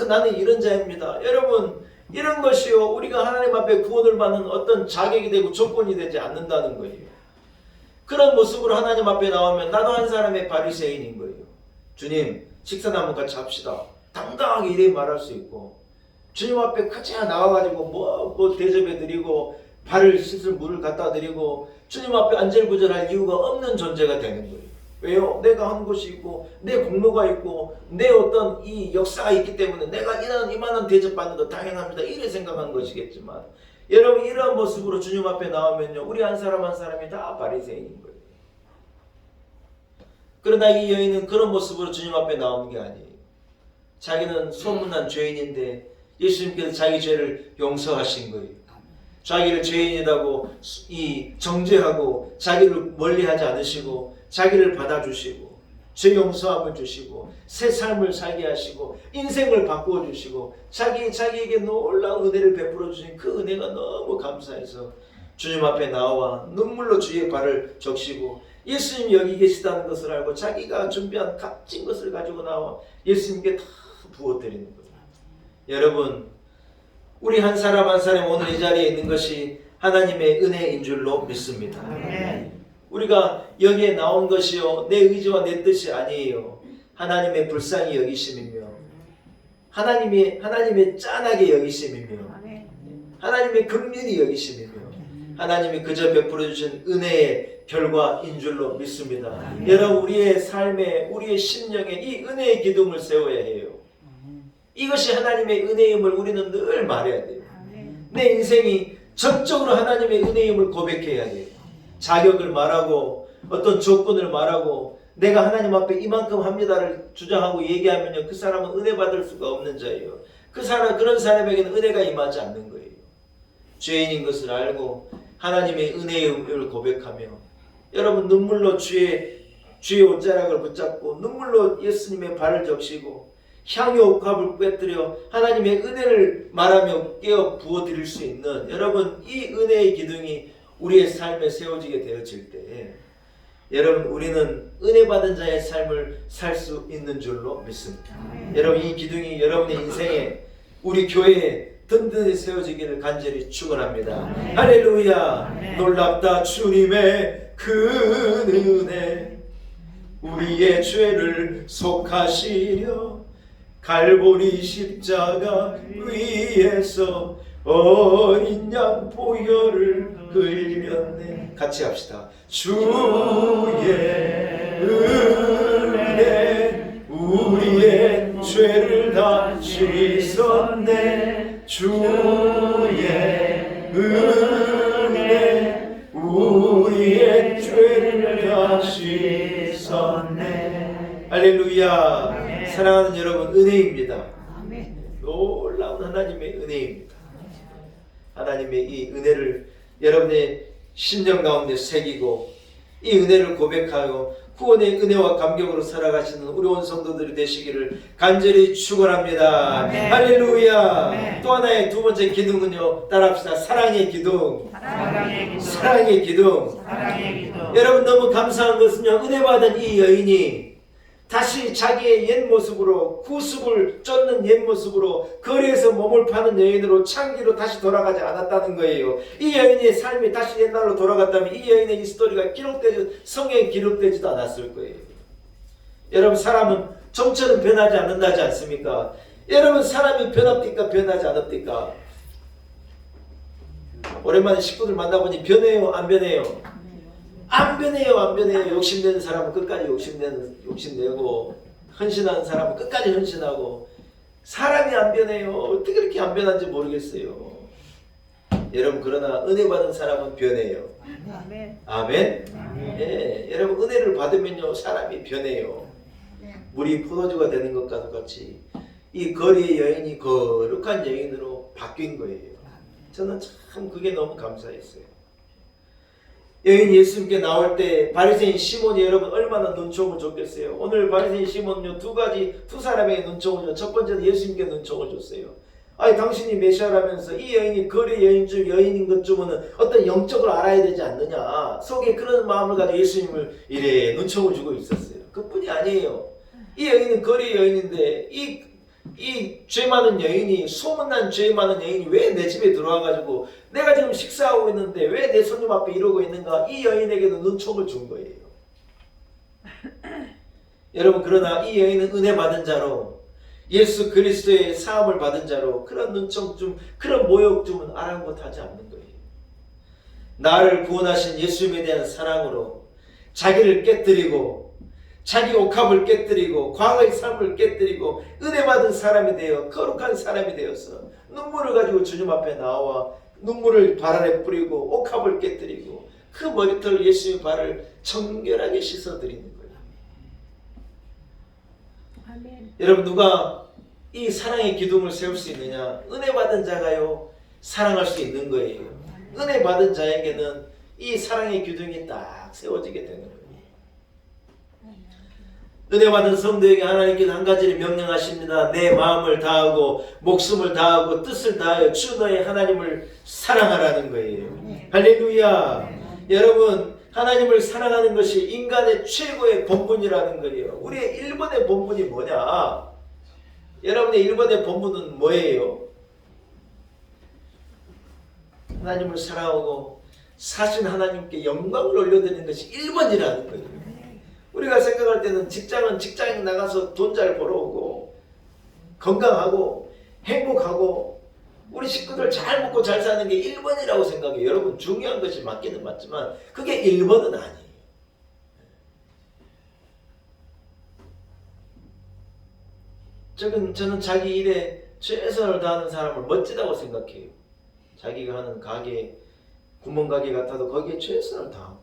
나는 이런 자입니다. 여러분, 이런 것이요 우리가 하나님 앞에 구원을 받는 어떤 자격이 되고 조건이 되지 않는다는 거예요. 그런 모습으로 하나님 앞에 나오면 나도 한 사람의 바리새인인 거예요. 주님, 식사나 한번 같이 합시다. 당당하게 이래 말할 수 있고 주님 앞에 같이 나와가지고 뭐 대접해 드리고 발을 씻을 물을 갖다 드리고 주님 앞에 안절부절할 이유가 없는 존재가 되는 거예요. 왜요? 내가 한 것이 있고 내 공로가 있고 내 어떤 이 역사가 있기 때문에 내가 이만한 대접받는 거 당연합니다. 이래 생각한 것이겠지만 여러분, 이러한 모습으로 주님 앞에 나오면요 우리 한 사람 한 사람이 다 바리새인인 거예요. 그러나 이 여인은 그런 모습으로 주님 앞에 나오는 게 아니에요. 자기는 소문난 죄인인데 예수님께서 자기 죄를 용서하신 거예요. 자기를 죄인이라고 정죄하고 자기를 멀리하지 않으시고 자기를 받아주시고 죄 용서함을 주시고 새 삶을 살게 하시고 인생을 바꾸어 주시고 자기에게 놀라운 은혜를 베풀어 주신 그 은혜가 너무 감사해서 주님 앞에 나와 눈물로 주의 발을 적시고 예수님이 여기 계시다는 것을 알고 자기가 준비한 값진 것을 가지고 나와 예수님께 다 부어드리는 거예요. 여러분, 우리 한 사람 한 사람 오늘 이 자리에 있는 것이 하나님의 은혜인 줄로 믿습니다. 우리가 여기에 나온 것이요 내 의지와 내 뜻이 아니에요. 하나님의 불쌍히 여기심이며 하나님의 짠하게 여기심이며 하나님의 긍휼히 여기심이며 하나님이 그저 베풀어 주신 은혜의 결과인 줄로 믿습니다. 여러분, 우리의 삶에 우리의 심령에 이 은혜의 기둥을 세워야 해요. 이것이 하나님의 은혜임을 우리는 늘 말해야 돼요. 내 인생이 전적으로 하나님의 은혜임을 고백해야 돼요. 자격을 말하고 어떤 조건을 말하고 내가 하나님 앞에 이만큼 합니다를 주장하고 얘기하면요, 그 사람은 은혜 받을 수가 없는 자예요. 그런 사람에게는 은혜가 임하지 않는 거예요. 죄인인 것을 알고 하나님의 은혜를 고백하며 여러분 눈물로 주의 옷자락을 붙잡고 눈물로 예수님의 발을 적시고 향유 옥합을 꿰뜨려 하나님의 은혜를 말하며 깨어 부어드릴 수 있는 여러분 이 은혜의 기둥이 우리의 삶에 세워지게 되어질 때 여러분 우리는 은혜 받은 자의 삶을 살 수 있는 줄로 믿습니다. 여러분 이 기둥이 여러분의 인생에 우리 교회에 든든히 세워지기를 간절히 축원합니다. 할렐루야. 놀랍다 주님의 그 은혜 우리의 죄를 속하시려 갈보리 십자가 위에서 어린 양 보혈을 흘렸네. 같이 합시다. 주의 은혜 우리의 죄를 다 씻었네. 주의 은혜 우리의 죄를 다 씻었네. 할렐루야. 사랑하는 여러분, 은혜입니다. 놀라운 하나님의 은혜입니다. 하나님의 이 은혜를 여러분의 심령 가운데 새기고 이 은혜를 고백하여 구원의 은혜와 감격으로 살아가시는 우리 온 성도들이 되시기를 간절히 축원합니다. 할렐루야. 또 하나의 두 번째 기둥은요, 따라합시다. 사랑의 기둥. 사랑의 기둥. 여러분 너무 감사한 것은요, 은혜 받은 이 여인이 다시 자기의 옛 모습으로 구습을 쫓는 옛 모습으로 거리에서 몸을 파는 여인으로 창기로 다시 돌아가지 않았다는 거예요. 이 여인의 삶이 다시 옛날로 돌아갔다면 이 여인의 이 스토리가 성경에 기록되지도 않았을 거예요. 여러분 사람은 좀처럼 변하지 않는다지 않습니까? 여러분 사람이 변합니까? 변하지 않습니까? 오랜만에 식구들 만나보니 변해요? 안 변해요? 안 변해요. 안 변해요. 욕심내는 사람은 끝까지 욕심내고 헌신하는 사람은 끝까지 헌신하고 사람이 안 변해요. 어떻게 그렇게 안 변한지 모르겠어요. 여러분 그러나 은혜 받은 사람은 변해요. 아멘. 예, 여러분 은혜를 받으면요 사람이 변해요. 물이 포도주가 되는 것과 같이 이 거리의 여인이 거룩한 여인으로 바뀐 거예요. 저는 참 그게 너무 감사했어요. 여인이 예수님께 나올 때 바리새인 시몬이 여러분 얼마나 눈총을 줬겠어요. 오늘 바리새인 시몬은요 두 사람에게 눈총을 줬어요. 첫 번째는 예수님께 눈총을 줬어요. 아니 당신이 메시아라면서 이 여인이 거리 여인인 것 주면은 어떤 영적을 알아야 되지 않느냐. 속에 그런 마음을 가지고 예수님을 이래 눈총을 주고 있었어요. 그뿐이 아니에요. 이 여인은 거리 여인인데 이 죄 많은 여인이, 소문난 죄 많은 여인이 왜 내 집에 들어와가지고 내가 지금 식사하고 있는데 왜 내 손님 앞에 이러고 있는가. 이 여인에게도 눈총을 준 거예요. 여러분 그러나 이 여인은 은혜 받은 자로 예수 그리스도의 사함을 받은 자로 그런 눈총 좀 그런 모욕 줌은 아랑곳하지 않는 거예요. 나를 구원하신 예수님에 대한 사랑으로 자기를 깨뜨리고 자기 옥합을 깨뜨리고 과거의 삶을 깨뜨리고 은혜 받은 사람이 되어 거룩한 사람이 되어서 눈물을 가지고 주님 앞에 나와 눈물을 발 아래 뿌리고 옥합을 깨뜨리고 그 머리털 예수의 발을 정결하게 씻어드리는 거예요. 아멘. 여러분 누가 이 사랑의 기둥을 세울 수 있느냐? 은혜 받은 자가요 사랑할 수 있는 거예요. 은혜 받은 자에게는 이 사랑의 기둥이 딱 세워지게 되는 거예요. 은혜 받은 성도에게 하나님께서 한 가지를 명령하십니다. 내 마음을 다하고 목숨을 다하고 뜻을 다하여 주 너의 하나님을 사랑하라는 거예요. 할렐루야. 여러분 하나님을 사랑하는 것이 인간의 최고의 본분이라는 거예요. 우리의 1번의 본분이 뭐냐? 여러분의 1번의 본분은 뭐예요? 하나님을 사랑하고 사신 하나님께 영광을 올려드리는 것이 1번이라는 거예요. 우리가 생각할 때는 직장에 나가서 돈 잘 벌어오고 건강하고 행복하고 우리 식구들 잘 먹고 잘 사는 게 1번이라고 생각해요. 여러분 중요한 것이 맞기는 맞지만 그게 1번은 아니에요. 저는 자기 일에 최선을 다하는 사람을 멋지다고 생각해요. 자기가 하는 가게, 구멍가게 같아도 거기에 최선을 다하고,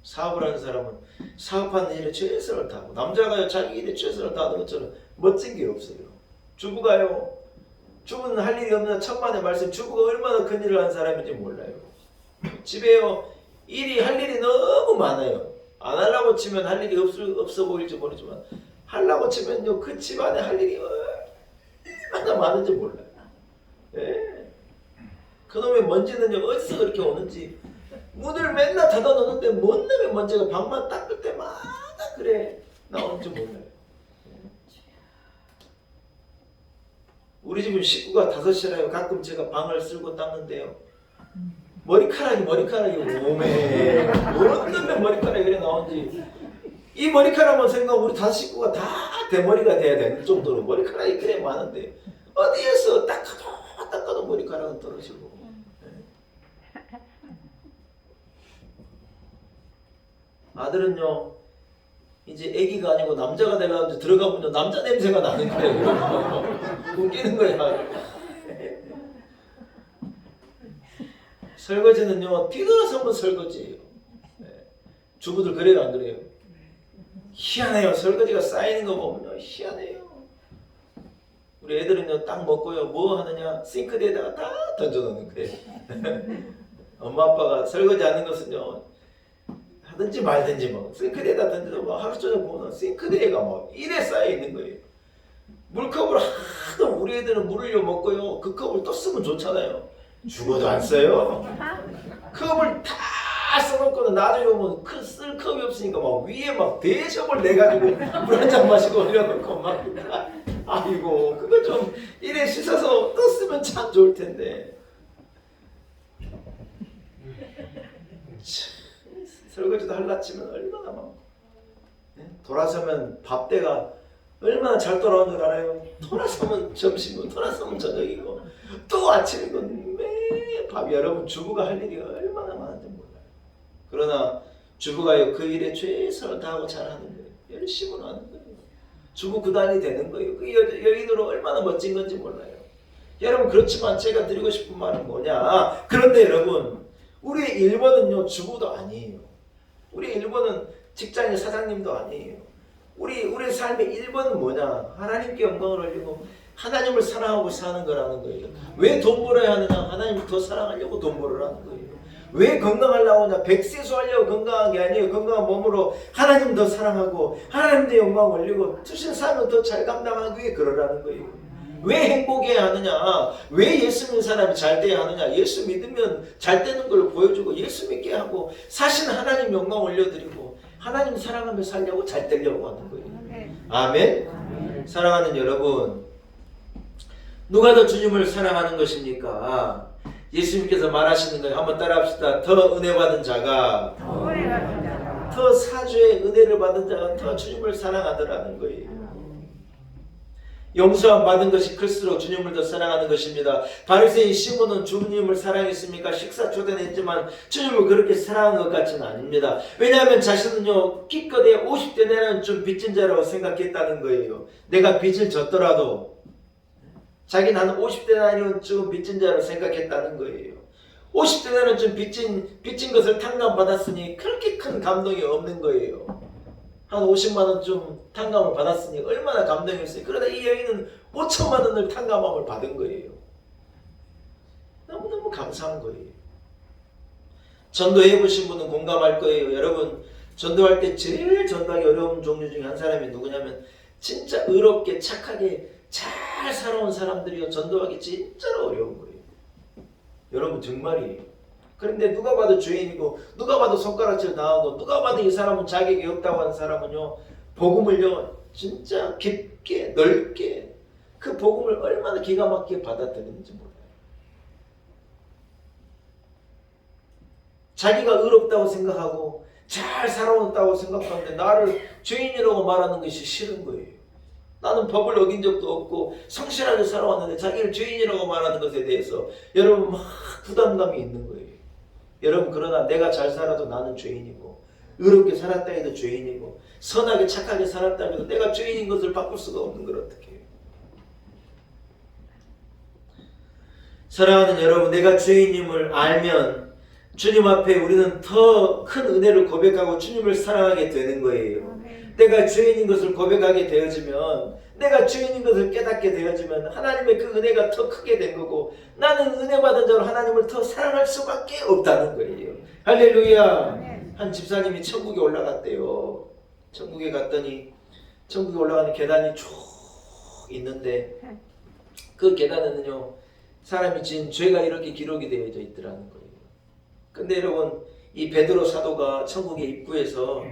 사업을 하는 사람은 사업하는 일에 최선을 다하고, 남자가요 자기 일에 최선을 다하는 것처럼 멋진 게 없어요. 주부가요, 주부는 할 일이 없는 천만의 말씀, 주부가 얼마나 큰 일을 한 사람인지 몰라요. 집에요 일이 할 일이 너무 많아요. 안 하려고 치면 할 일이 없어 보일지 모르지만, 하려고 치면요 그 집안에 할 일이 얼마나 많은지 몰라요. 예. 그놈의 먼지는요 어디서 그렇게 오는지, 문을 맨날 닫아놓는데 뭔 놈의 먼지가 방만 닦을 때마다 그래 나오는지 몰라요. 우리 집은 식구가 5이라요. 가끔 제가 방을 쓸고 닦는데요, 머리카락이 오메 뭔 놈의 머리카락이 그래 나오는지, 이 머리카락만 생각하면 우리 5 식구가 다 대머리가 돼야 되는 정도로 머리카락이 그래 많은데, 어디에서 닦아도 머리카락은 떨어지고. 아들은요 이제 아기가 아니고 남자가 돼가지고 들어가보면 남자 냄새가 나는 거예요. 웃기는 거야. 설거지는요 뒤돌아서면 설거지예요. 주부들 그래요 안 그래요? 희한해요. 설거지가 쌓이는 거 보면요 희한해요. 우리 애들은요 딱 먹고요 뭐 하느냐, 싱크대에다가 다 던져놓는 거예요. 엄마 아빠가 설거지 하는 것은요 하든지 말든지 뭐 싱크대에다 던져서 뭐 하루 종일 보면 싱크대가 뭐 이래 쌓여 있는 거예요. 물컵을 하도 우리 애들은 물을요 먹고요 그 컵을 또 쓰면 좋잖아요. 죽어도 안 써요. 컵을 다 써놓고는 나중에 보면 쓸 컵이 없으니까 막 위에 막 대접을 내가지고 물 한 잔 마시고 올려놓고 막, 아이고 그거 좀 이래 씻어서 또 쓰면 참 좋을 텐데. 설거지도 할라 치면 얼마나 많고, 돌아서면 밥대가 얼마나 잘 돌아오는 줄 알아요? 돌아서면 점심이고 돌아서면 저녁이고 또 아침이고 매일 밥. 여러분 주부가 할 일이 얼마나 많은지 몰라요. 그러나 주부가요 그 일에 최선을 다하고 잘하는 거예요. 열심히 하는 거예요. 주부 구단이 되는 거예요. 그 여인으로 얼마나 멋진 건지 몰라요. 여러분 그렇지만 제가 드리고 싶은 말은 뭐냐, 그런데 여러분 우리 1번은요 주부도 아니에요. 우리 1번은 직장의 사장님도 아니에요. 우리 삶의 1번은 뭐냐, 하나님께 영광을 올리고 하나님을 사랑하고 사는 거라는 거예요. 왜 돈 벌어야 하느냐, 하나님을 더 사랑하려고 돈 벌으라는 거예요. 왜 건강하려고 하냐, 백세수 하려고 건강한 게 아니에요. 건강한 몸으로 하나님 더 사랑하고 하나님께 영광 올리고 투신 삶을 더 잘 감당하기 위해 그러라는 거예요. 왜 행복해야 하느냐, 왜 예수 믿는 사람이 잘 돼야 하느냐, 예수 믿으면 잘 되는 걸 보여주고 예수 믿게 하고 사실 하나님 영광 올려드리고 하나님 사랑하며 살려고 잘 되려고 하는 거예요. 아멘. 사랑하는 여러분, 누가 더 주님을 사랑하는 것입니까? 예수님께서 말하시는 거예요. 한번 따라합시다. 더 은혜 받은 자가, 더 사주의 은혜를 받은 자가 더 주님을 사랑하더라는 거예요. 용서함 받은 것이 클수록 주님을 더 사랑하는 것입니다. 바리새인 시몬은 주님을 사랑했습니까? 식사 초대는 했지만 주님을 그렇게 사랑한 것 같지는 아닙니다. 왜냐하면 자신은요 기껏해 50데나리온 좀 빚진 자라고 생각했다는 거예요. 내가 빚을 졌더라도 자기는 한 50데나리온 좀 빚진 자라고 생각했다는 거예요. 50데나리온 좀 빚진 것을 탕감받았으니 그렇게 큰 감동이 없는 거예요. 한 50만 원 좀 탕감을 받았으니 얼마나 감동했어요. 그러나 이 여인은 5천만 원을 탕감함을 받은 거예요. 너무너무 감사한 거예요. 전도해 보신 분은 공감할 거예요. 여러분 전도할 때 제일 전도하기 어려운 종류 중에 한 사람이 누구냐면 진짜 의롭게 착하게 잘 살아온 사람들이요 전도하기 진짜로 어려운 거예요. 여러분 정말이에요. 그런데 누가 봐도 죄인이고 누가 봐도 손가락질 당하고 누가 봐도 이 사람은 자격이 없다고 하는 사람은요 복음을요 진짜 깊게 넓게 그 복음을 얼마나 기가 막히게 받아들이는지 몰라요. 자기가 의롭다고 생각하고 잘 살아왔다고 생각하는데 나를 죄인이라고 말하는 것이 싫은 거예요. 나는 법을 어긴 적도 없고 성실하게 살아왔는데 자기를 죄인이라고 말하는 것에 대해서 여러분 막 부담감이 있는 거예요. 여러분 그러나 내가 잘 살아도 나는 죄인이고 의롭게 살았다 해도 죄인이고 선하게 착하게 살았다 해도 내가 죄인인 것을 바꿀 수가 없는 걸 어떻게 해요. 사랑하는 여러분, 내가 죄인임을 알면 주님 앞에 우리는 더 큰 은혜를 고백하고 주님을 사랑하게 되는 거예요. 내가 죄인인 것을 고백하게 되어지면, 내가 죄인인 것을 깨닫게 되어지면 하나님의 그 은혜가 더 크게 된 거고, 나는 은혜 받은 자로 하나님을 더 사랑할 수밖에 없다는 거예요. 할렐루야. 한 집사님이 천국에 올라갔대요. 천국에 갔더니 천국에 올라가는 계단이 쭉 있는데, 그 계단에는요 사람이 지은 죄가 이렇게 기록이 되어져 있더라는 거예요. 근데 여러분, 이 베드로 사도가 천국의 입구에서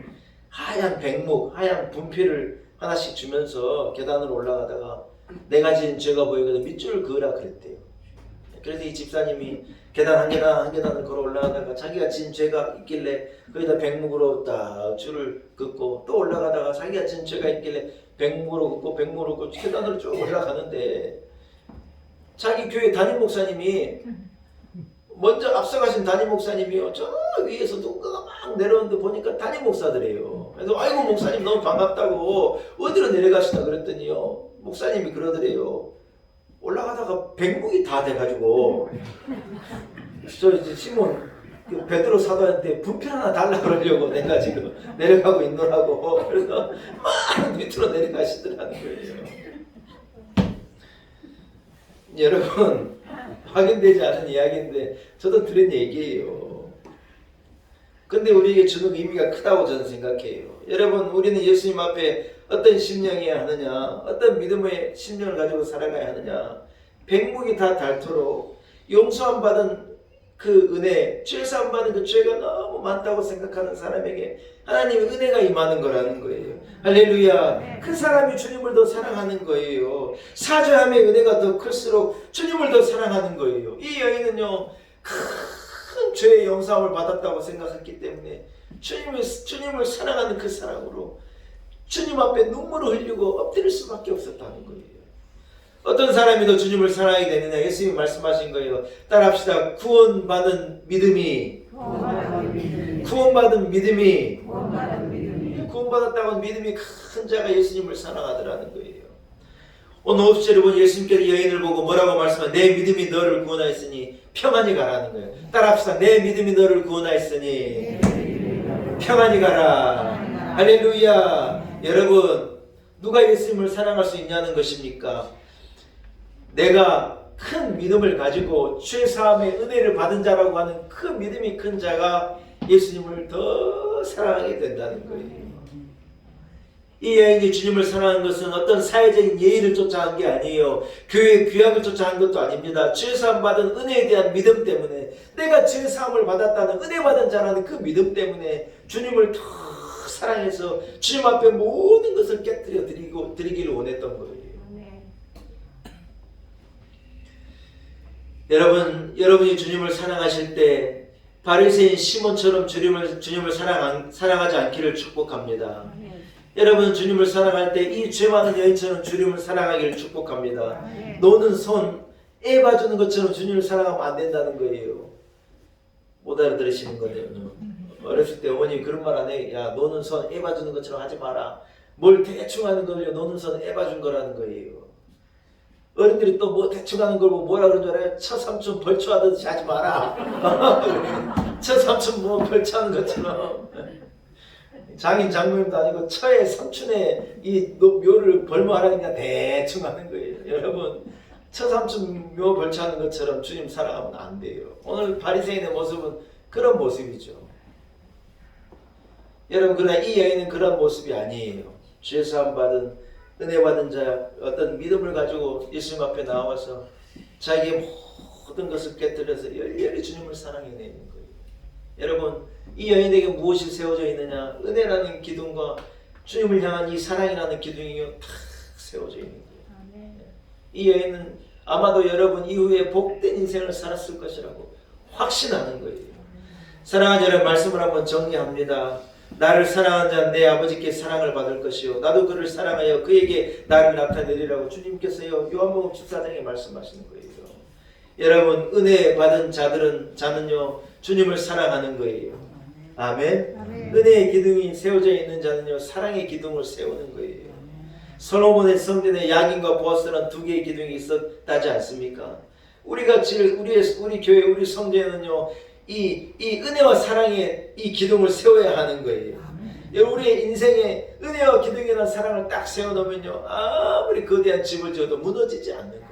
하얀 백목, 하얀 분필을 하나씩 주면서 계단으로 올라가다가 내가 지은 죄가 보이거든 밑줄을 그으라 그랬대요. 그래서 이 집사님이 계단 한 계단 한 계단을 걸어 올라가다가 자기가 지은 죄가 있길래 거기다 백목으로 딱 줄을 긋고, 또 올라가다가 자기가 지은 죄가 있길래 백목으로 긋고 백목으로 긋고 계단으로 쭉 올라가는데, 자기 교회 담임 목사님이 먼저 앞서가신 담임 목사님이요, 저 위에서 누군가가 막 내려오는데 보니까 담임 목사들이에요. 그래서 아이고 목사님 너무 반갑다고 어디로 내려가시나 그랬더니요, 목사님이 그러더래요. 올라가다가 백목이 다 돼가지고 저 이제 시몬 그 베드로 사도한테 분필 하나 달라 그러려고 내가 지금 내려가고 있노라고. 그래서 막 밑으로 내려가시더라는 거예요. 여러분, 확인되지 않은 이야기인데 저도 들은 얘기예요. 근데 우리에게 주는 의미가 크다고 저는 생각해요. 여러분, 우리는 예수님 앞에 어떤 심령이어야 하느냐, 어떤 믿음의 심령을 가지고 살아가야 하느냐, 백목이 다 닳도록 용서함 받은 그 은혜, 죄사함 받은 그 죄가 너무 많다고 생각하는 사람에게 하나님의 은혜가 임하는 거라는 거예요. 할렐루야. 그 사람이 주님을 더 사랑하는 거예요. 사죄함의 은혜가 더 클수록 주님을 더 사랑하는 거예요. 이 여인은요, 큰 죄의 용서함을 받았다고 생각했기 때문에 주님을 사랑하는 그 사랑으로 주님 앞에 눈물을 흘리고 엎드릴 수밖에 없었다는 거예요. 어떤 사람이 더 주님을 사랑하게 되느냐, 예수님이 말씀하신 거예요. 따라합시다. 구원받은 믿음이 구원받았다고 믿음이 큰 자가 예수님을 사랑하더라는 거예요. 오늘 5절에 보니 예수님께서 여인을 보고 뭐라고 말씀하냐, 내 믿음이 너를 구원하였으니 평안히 가라는 거예요. 따라합시다. 내 믿음이 너를 구원하였으니 평안히 가라. 할렐루야. 여러분, 누가 예수님을 사랑할 수 있냐는 것입니까? 내가 큰 믿음을 가지고 죄사함의 은혜를 받은 자라고 하는 그 믿음이 큰 자가 예수님을 더 사랑하게 된다는 거예요. 이 여인이 주님을 사랑하는 것은 어떤 사회적인 예의를 쫓아 한 게 아니에요. 교회의 규약을 쫓아 한 것도 아닙니다. 죄사함 받은 은혜에 대한 믿음 때문에, 내가 죄사함을 받았다는 은혜 받은 자라는 그 믿음 때문에 주님을 더 사랑해서 주님 앞에 모든 것을 깨뜨려 드리기를 원했던 거예요. 여러분이 주님을 사랑하실 때 바리새인 시몬처럼 주님을 사랑하지 않기를 축복합니다. 여러분, 주님을 사랑할 때 이 죄 많은 여인처럼 주님을 사랑하기를 축복합니다. 노는 손, 애 봐주는 것처럼 주님을 사랑하면 안 된다는 거예요. 못 알아들으시는 거네요. 어렸을 때 어머니 그런 말 안 해. 야, 노는 손, 애 봐주는 것처럼 하지 마라. 뭘 대충 하는 걸요, 노는 손, 애 봐준 거라는 거예요. 어른들이 또 뭐 대충 하는 걸 뭐라 그러는 줄 알아요? 처삼촌 벌초하듯이 하지 마라. 처삼촌 뭐 벌초하는 것처럼. 장인 장모님도 아니고 처의 삼촌의 이 묘를 벌모하라니까 대충 하는 거예요. 여러분, 처삼촌 묘 벌초하는 것처럼 주님 사랑하면 안 돼요. 오늘 바리새인의 모습은 그런 모습이죠. 여러분, 그러나 이 여인은 그런 모습이 아니에요. 죄사함 받은 은혜 받은 자, 어떤 믿음을 가지고 예수님 앞에 나와서 자기의 모든 것을 깨뜨려서 열렬히 주님을 사랑해내는 거예요. 여러분, 이 여인에게 무엇이 세워져 있느냐? 은혜라는 기둥과 주님을 향한 이 사랑이라는 기둥이 탁 세워져 있는 거예요. 이 여인은 아마도 여러분 이후에 복된 인생을 살았을 것이라고 확신하는 거예요. 사랑하는 여러분, 말씀을 한번 정리합니다. 나를 사랑하는 자는 내 아버지께 사랑을 받을 것이요 나도 그를 사랑하여 그에게 나를 나타내리라고 주님께서요 요한복음 14장에 말씀하시는 거예요. 여러분, 은혜 받은 자는요 주님을 사랑하는 거예요. 아멘. 은혜의 기둥이 세워져 있는 자는요 사랑의 기둥을 세우는 거예요. 솔로몬의 성전에 야긴과 보아스라는 두 개의 기둥이 있었다지 않습니까? 우리 교회, 우리 성도에는요, 이 은혜와 사랑의 이 기둥을 세워야 하는 거예요. 여러분, 우리의 인생에 은혜와 기둥이라는 사랑을 딱 세워놓으면요, 아무리 거대한 집을 지어도 무너지지 않는 거예요.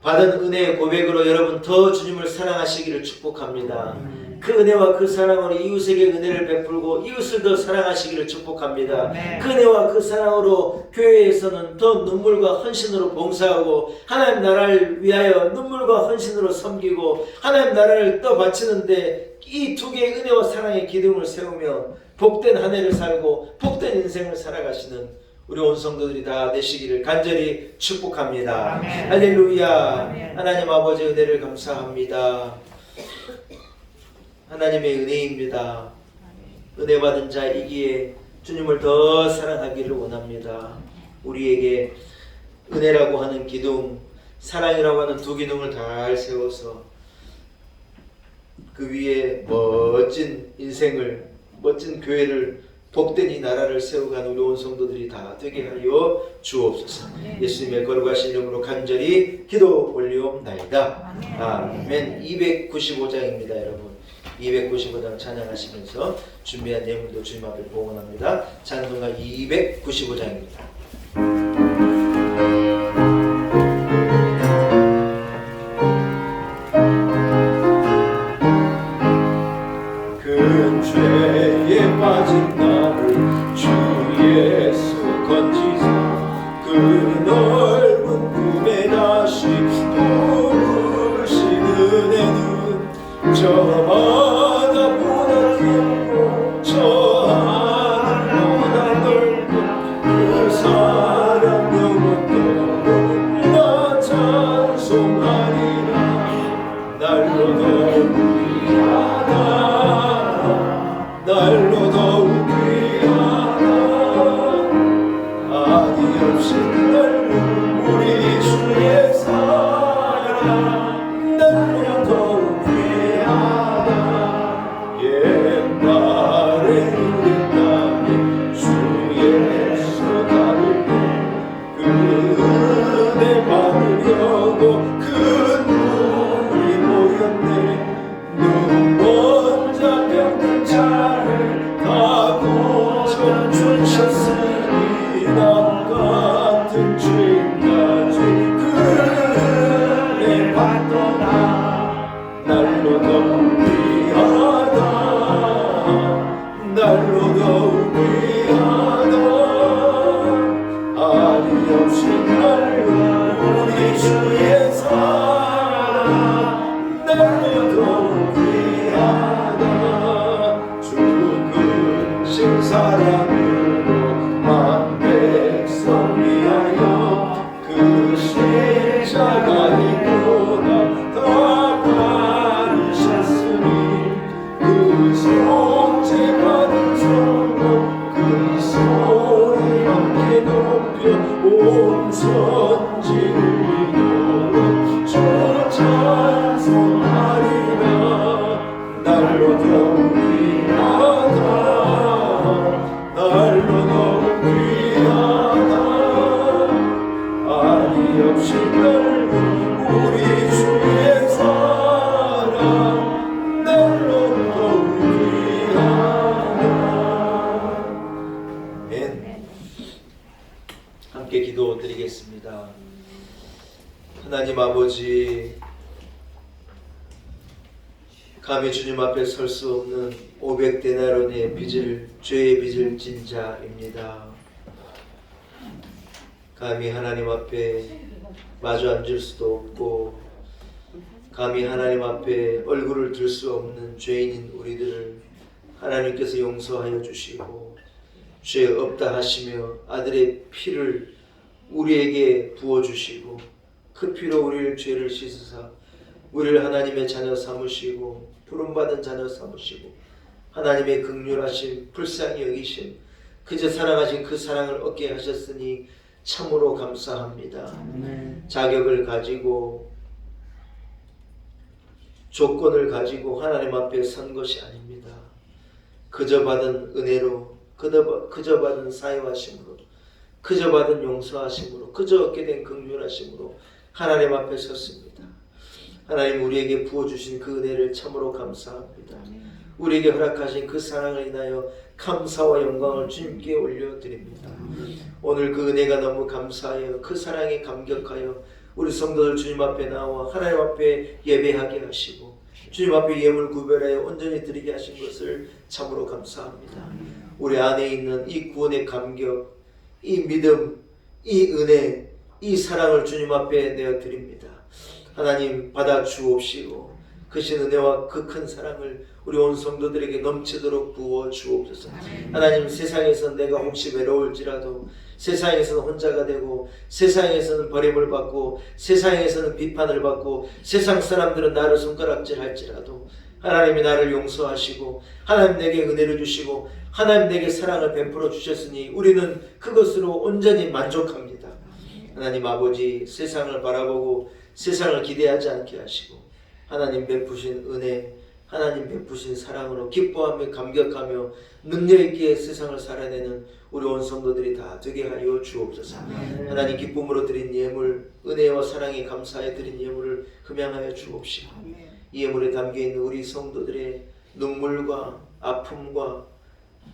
받은 은혜의 고백으로 여러분 더 주님을 사랑하시기를 축복합니다. 그 은혜와 그 사랑으로 이웃에게 은혜를 베풀고 이웃을 더 사랑하시기를 축복합니다. 그 은혜와 그 사랑으로 교회에서는 더 눈물과 헌신으로 봉사하고 하나님 나라를 위하여 눈물과 헌신으로 섬기고 하나님 나라를 더 바치는데 이 두 개의 은혜와 사랑의 기둥을 세우며 복된 한 해를 살고 복된 인생을 살아가시는 우리 온 성도들이 다 되시기를 간절히 축복합니다. 아멘. 할렐루야. 아멘. 하나님 아버지 은혜를 감사합니다. 하나님의 은혜입니다. 은혜 받은 자이기에 주님을 더 사랑하기를 원합니다. 우리에게 은혜라고 하는 기둥, 사랑이라고 하는 두 기둥을 잘 세워서 그 위에 멋진 인생을, 멋진 교회를, 복된 이 나라를 세워가는 우리 온 성도들이 다 되게 하여 주옵소서. 예수님의 거룩하신 이름으로 간절히 기도 올리옵나이다. 아멘. 295장입니다, 여러분. 295장 찬양하시면서 준비한 예물도 주님 앞에 봉헌합니다. 찬송가 295장입니다. 큰 죄에 빠진 나를 주 예수 건지사 그 넓은 품에 다시 부르신 은혜는 저마다 보다 깊고 저 하나보다 넓고 그 사랑 영원토록 나 찬송하리라. 날로 더욱 귀하다, 날로 더욱 귀하다. 아니 없이 넓은 우리 주의 사랑, 날로 더욱 귀하다. 옛날에 우리 땅에 주 예수 다를 때 그 은혜 받으려고 큰 물이 모였네. 눈먼 자 병든 자를 다 고쳐주셨으니 남 같은 죄인까지 그 은혜 받도다. 날로 더욱 귀하다, 날로 더욱 귀하다. 아니 없이 넓은 우리 주의 사랑, 날로 더욱 귀하다. 죽으신 사랑으로 만 백성 위하여 그 십자가 이고나 다 받으셨으니 그 속죄 받은 성도 그 소리 함께 높여 온 천지를 이겨 주 찬송하리라. 날로 더욱 귀하다, 날로 더욱 귀하다. 아니 없이 넓은 우리 주의 사랑, 날로 더욱 귀하다. 아멘. 함께 기도드리겠습니다. 하나님 아버지, 감히 주님 앞에 설 수 없는 500데나리온의 빚을, 죄의 빚을 진 자입니다. 감히 하나님 앞에 마주 앉을 수도 없고 감히 하나님 앞에 얼굴을 들 수 없는 죄인인 우리들을 하나님께서 용서하여 주시고 죄 없다 하시며 아들의 피를 우리에게 부어주시고 그 피로 우리를 죄를 씻으사 우리를 하나님의 자녀 삼으시고 부름받은 자녀 삼으시고 하나님의 긍휼하심 불쌍히 여기심 그저 사랑하신 그 사랑을 얻게 하셨으니 참으로 감사합니다. 자격을 가지고 조건을 가지고 하나님 앞에 선 것이 아닙니다. 그저 받은 은혜로 그저 받은 사유하심으로 그저 받은 용서하심으로, 그저 얻게 된 긍휼하심으로 하나님 앞에 섰습니다. 하나님, 우리에게 부어주신 그 은혜를 참으로 감사합니다. 우리에게 허락하신 그 사랑을 인하여 감사와 영광을 주님께 올려드립니다. 오늘 그 은혜가 너무 감사하여 그 사랑에 감격하여 우리 성도들 주님 앞에 나와 하나님 앞에 예배하게 하시고 주님 앞에 예물 구별하여 온전히 드리게 하신 것을 참으로 감사합니다. 우리 안에 있는 이 구원의 감격, 이 믿음, 이 은혜, 이 사랑을 주님 앞에 내어드립니다. 하나님, 받아 주옵시고 그 신 은혜와 그 큰 사랑을 우리 온 성도들에게 넘치도록 부어 주옵소서. 하나님, 세상에서 내가 혹시 외로울지라도, 세상에서는 혼자가 되고, 세상에서는 버림을 받고, 세상에서는 비판을 받고, 세상 사람들은 나를 손가락질 할지라도 하나님이 나를 용서하시고 하나님 내게 은혜를 주시고 하나님 내게 사랑을 베풀어 주셨으니 우리는 그것으로 온전히 만족합니다. 하나님 아버지, 세상을 바라보고 세상을 기대하지 않게 하시고 하나님 베푸신 은혜, 하나님 베푸신 사랑으로 기뻐하며 감격하며 능력있게 세상을 살아내는 우리 온 성도들이 다 되게 하여 주옵소서. 하나님, 기쁨으로 드린 예물, 은혜와 사랑에 감사해 드린 예물을 흠양하여 주옵시고 이 예물에 담겨있는 우리 성도들의 눈물과 아픔과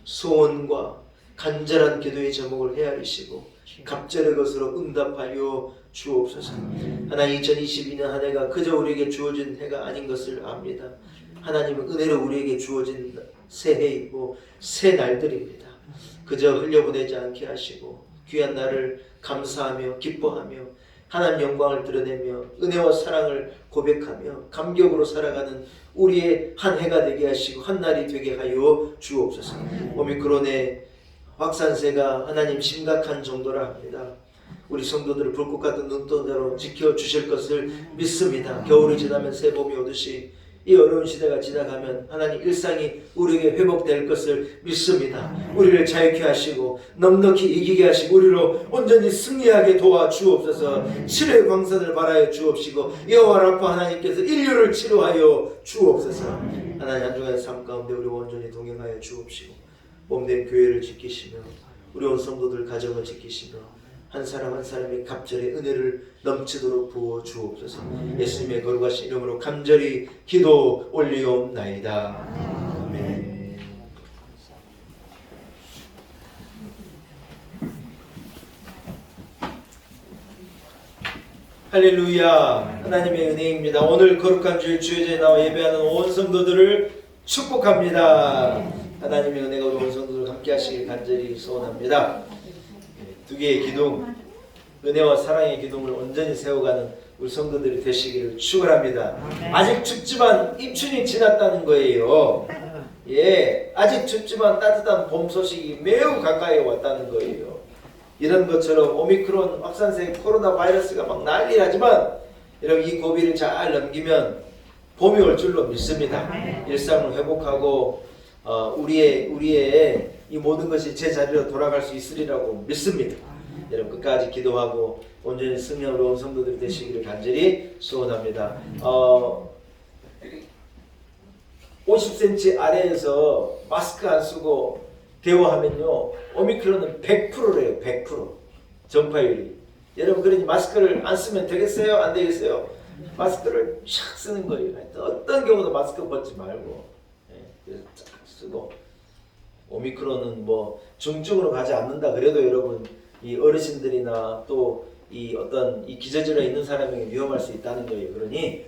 소원과 간절한 기도의 제목을 헤아리시고 갑절의 것으로 응답하여 주옵소서. 하나님, 2022년 한 해가 그저 우리에게 주어진 해가 아닌 것을 압니다. 하나님은 은혜로 우리에게 주어진 새 해이고 새 날들입니다. 그저 흘려보내지 않게 하시고 귀한 날을 감사하며 기뻐하며 하나님 영광을 드러내며 은혜와 사랑을 고백하며 감격으로 살아가는 우리의 한 해가 되게 하시고 한 날이 되게 하여 주옵소서. 오미크론의 확산세가 하나님 심각한 정도라 합니다. 우리 성도들을 불꽃 같은 눈동자로 지켜주실 것을 믿습니다. 겨울이 지나면 새 봄이 오듯이 이 어려운 시대가 지나가면 하나님 일상이 우리에게 회복될 것을 믿습니다. 우리를 자유케 하시고 넉넉히 이기게 하시고 우리로 온전히 승리하게 도와주옵소서. 치료의 광선을 발하여 주옵시고 여호와 라파 하나님께서 인류를 치료하여 주옵소서. 하나님, 한 주간의 삶 가운데 우리 온전히 동행하여 주옵시고 몸된 교회를 지키시며 우리 온 성도들 가정을 지키시며 한 사람 한 사람의 갑절의 은혜를 넘치도록 부어 주옵소서. 예수님의 거룩하신 이름으로 간절히 기도 올리옵나이다. 아멘. 할렐루야. 하나님의 은혜입니다. 오늘 거룩한 주일 주의제에 나와 예배하는 온 성도들을 축복합니다. 하나님의 은혜가 우리 온 성도들 함께 하시길 간절히 소원합니다. 두 개의 기둥, 은혜와 사랑의 기둥을 온전히 세워가는 우리 성도들이 되시기를 축원합니다. 아직 춥지만 입춘이 지났다는 거예요. 예, 아직 춥지만 따뜻한 봄 소식이 매우 가까이 왔다는 거예요. 이런 것처럼 오미크론 확산세 코로나 바이러스가 막 난리라지만 여러분, 이 고비를 잘 넘기면 봄이 올 줄로 믿습니다. 일상을 회복하고 우리의 이 모든 것이 제자리로 돌아갈 수 있으리라고 믿습니다. 여러분, 끝까지 기도하고 온전히 승리한 우리 온 성도들이 되시기를 간절히 소원합니다. 50cm 아래에서 마스크 안 쓰고 대화하면요, 오미크론은 100%래요. 100% 전파율이. 여러분, 그러니 마스크를 안 쓰면 되겠어요? 안 되겠어요? 마스크를 쫙 쓰는 거예요. 어떤 경우도 마스크 벗지 말고, 그래서 쫙 쓰고. 오미크론은 뭐 중증으로 가지 않는다 그래도 여러분, 이 어르신들이나 또 이 어떤 이 기저질환 있는 사람에게 위험할 수 있다는 거예요. 그러니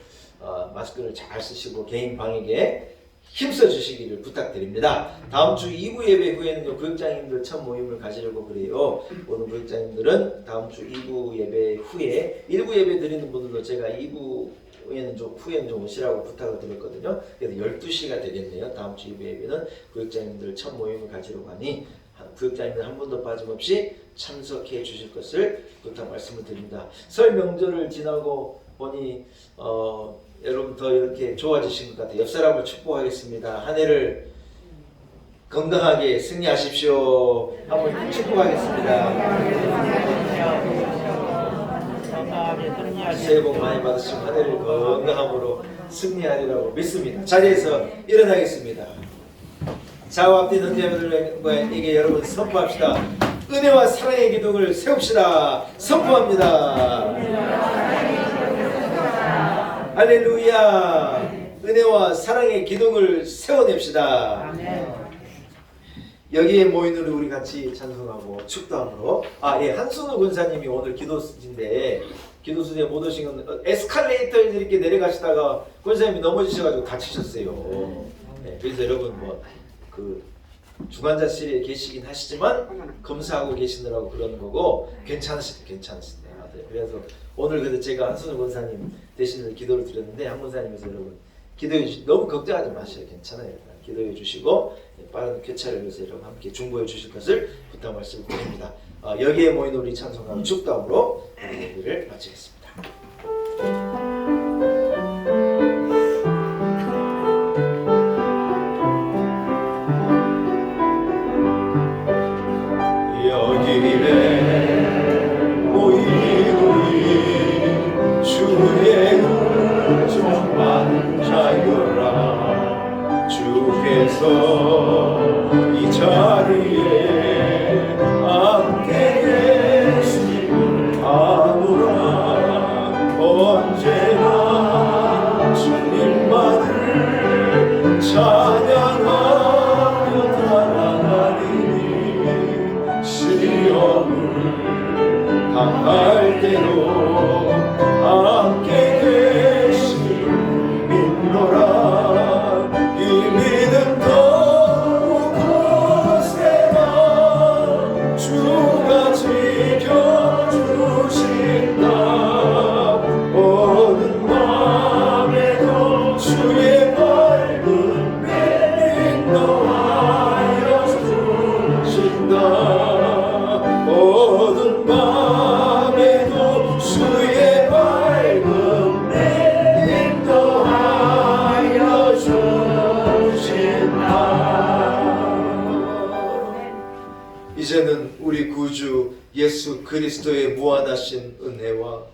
마스크를 잘 쓰시고 개인 방역에 힘써 주시기를 부탁드립니다. 다음 주 2부 예배 후에는 구역장님들 첫 모임을 가지려고 그래요. 오늘 구역장님들은 다음 주 2부 예배 후에 1부 예배 드리는 분들도 제가 2부에는 좀 오시라고 부탁을 드렸거든요. 그래서 12시가 되겠네요. 다음 주 2부 예배는 구역장님들 첫 모임을 가지려고 하니 구역장님들 한 분도 빠짐없이 참석해 주실 것을 부탁 말씀을 드립니다. 설 명절을 지나고 보니 여러분 더 이렇게 좋아지신 것 같아요. 옆 사람을 축복하겠습니다. 한 해를 건강하게 승리하십시오. 한번 축복하겠습니다. 새해 복 많이 받으시고 한 해를 건강함으로 승리하리라고 믿습니다. 자리에서 일어나겠습니다. 좌우 앞뒤 형제들에게 여러분 선포합시다. 은혜와 사랑의 기둥을 세웁시다. 선포합니다. 할렐루야. 은혜와 사랑의 기둥을 세워냅시다. 여기에 모인 우리 같이 찬송하고 축도함으로 한순우 군사님이 오늘 기도수인데 기도수에 못 오신 건 에스컬레이터에서 이렇게 내려가시다가 군사님이 넘어지셔가지고 다치셨어요. 네, 그래서 여러분 그 중환자실에 계시긴 하시지만 검사하고 계시느라고 그러는 거고 괜찮으시대요. 그래서 오늘 그래도 제가 한순우 군사님 대신에 기도를 드렸는데 한 군사님께서 여러분 기도해 주시 너무 걱정하지 마세요. 괜찮아요. 기도해 주시고 빠른 쾌차를 위해서 여러분 함께 중보해 주실 것을 부탁 말씀드립니다. 여기에 모인 우리 찬송가로 축도함으로 예배를 마치겠습니다. 여기에 모인 우리 주의 은총 만나여라. 주께서 이 자리에 함께 계심을 아노라. 언제나 주님만을 찬양하며 달아나리니 시험을 당할 때도 함께 계심을 믿노라. 이 믿음 더욱 거세라. 주가 지켜주신다. 어느 맘에도 주의 밝은 빛 인도하여 주신다. 어느 맘에도 주의 밝은 빛 인도하여 주신다. 이제는 우리 구주 예수 그리스도의 무한하신 은혜와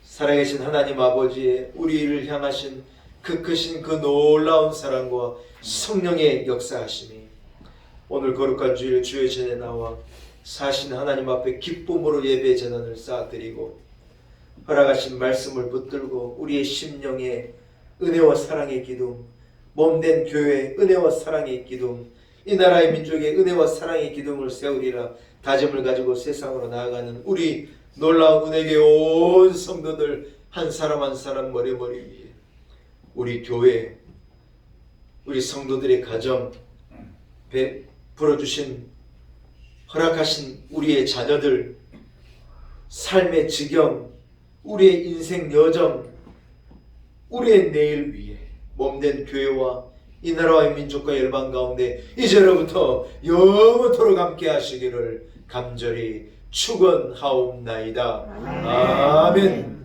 살아계신 하나님 아버지의 우리를 향하신 그 크신 그 놀라운 사랑과 성령의 역사하심이 오늘 거룩한 주일 주의 전에 나와 사신 하나님 앞에 기쁨으로 예배 전원을 쌓아드리고 허락하신 말씀을 붙들고 우리의 심령에 은혜와 사랑의 기둥, 몸된 교회의 은혜와 사랑의 기둥, 이 나라의 민족의 은혜와 사랑의 기둥을 세우리라 다짐을 가지고 세상으로 나아가는 우리 놀라운 은혜의 온 성도들 한 사람 한 사람 머리머리 위에 우리 교회, 우리 성도들의 가정, 베풀어주신 허락하신 우리의 자녀들, 삶의 지경, 우리의 인생 여정, 우리의 내일 위에 몸된 교회와 이 나라와 민족과 열방 가운데 이제로부터 영원토록 함께 하시기를 간절히 축원하옵나이다. 아멘.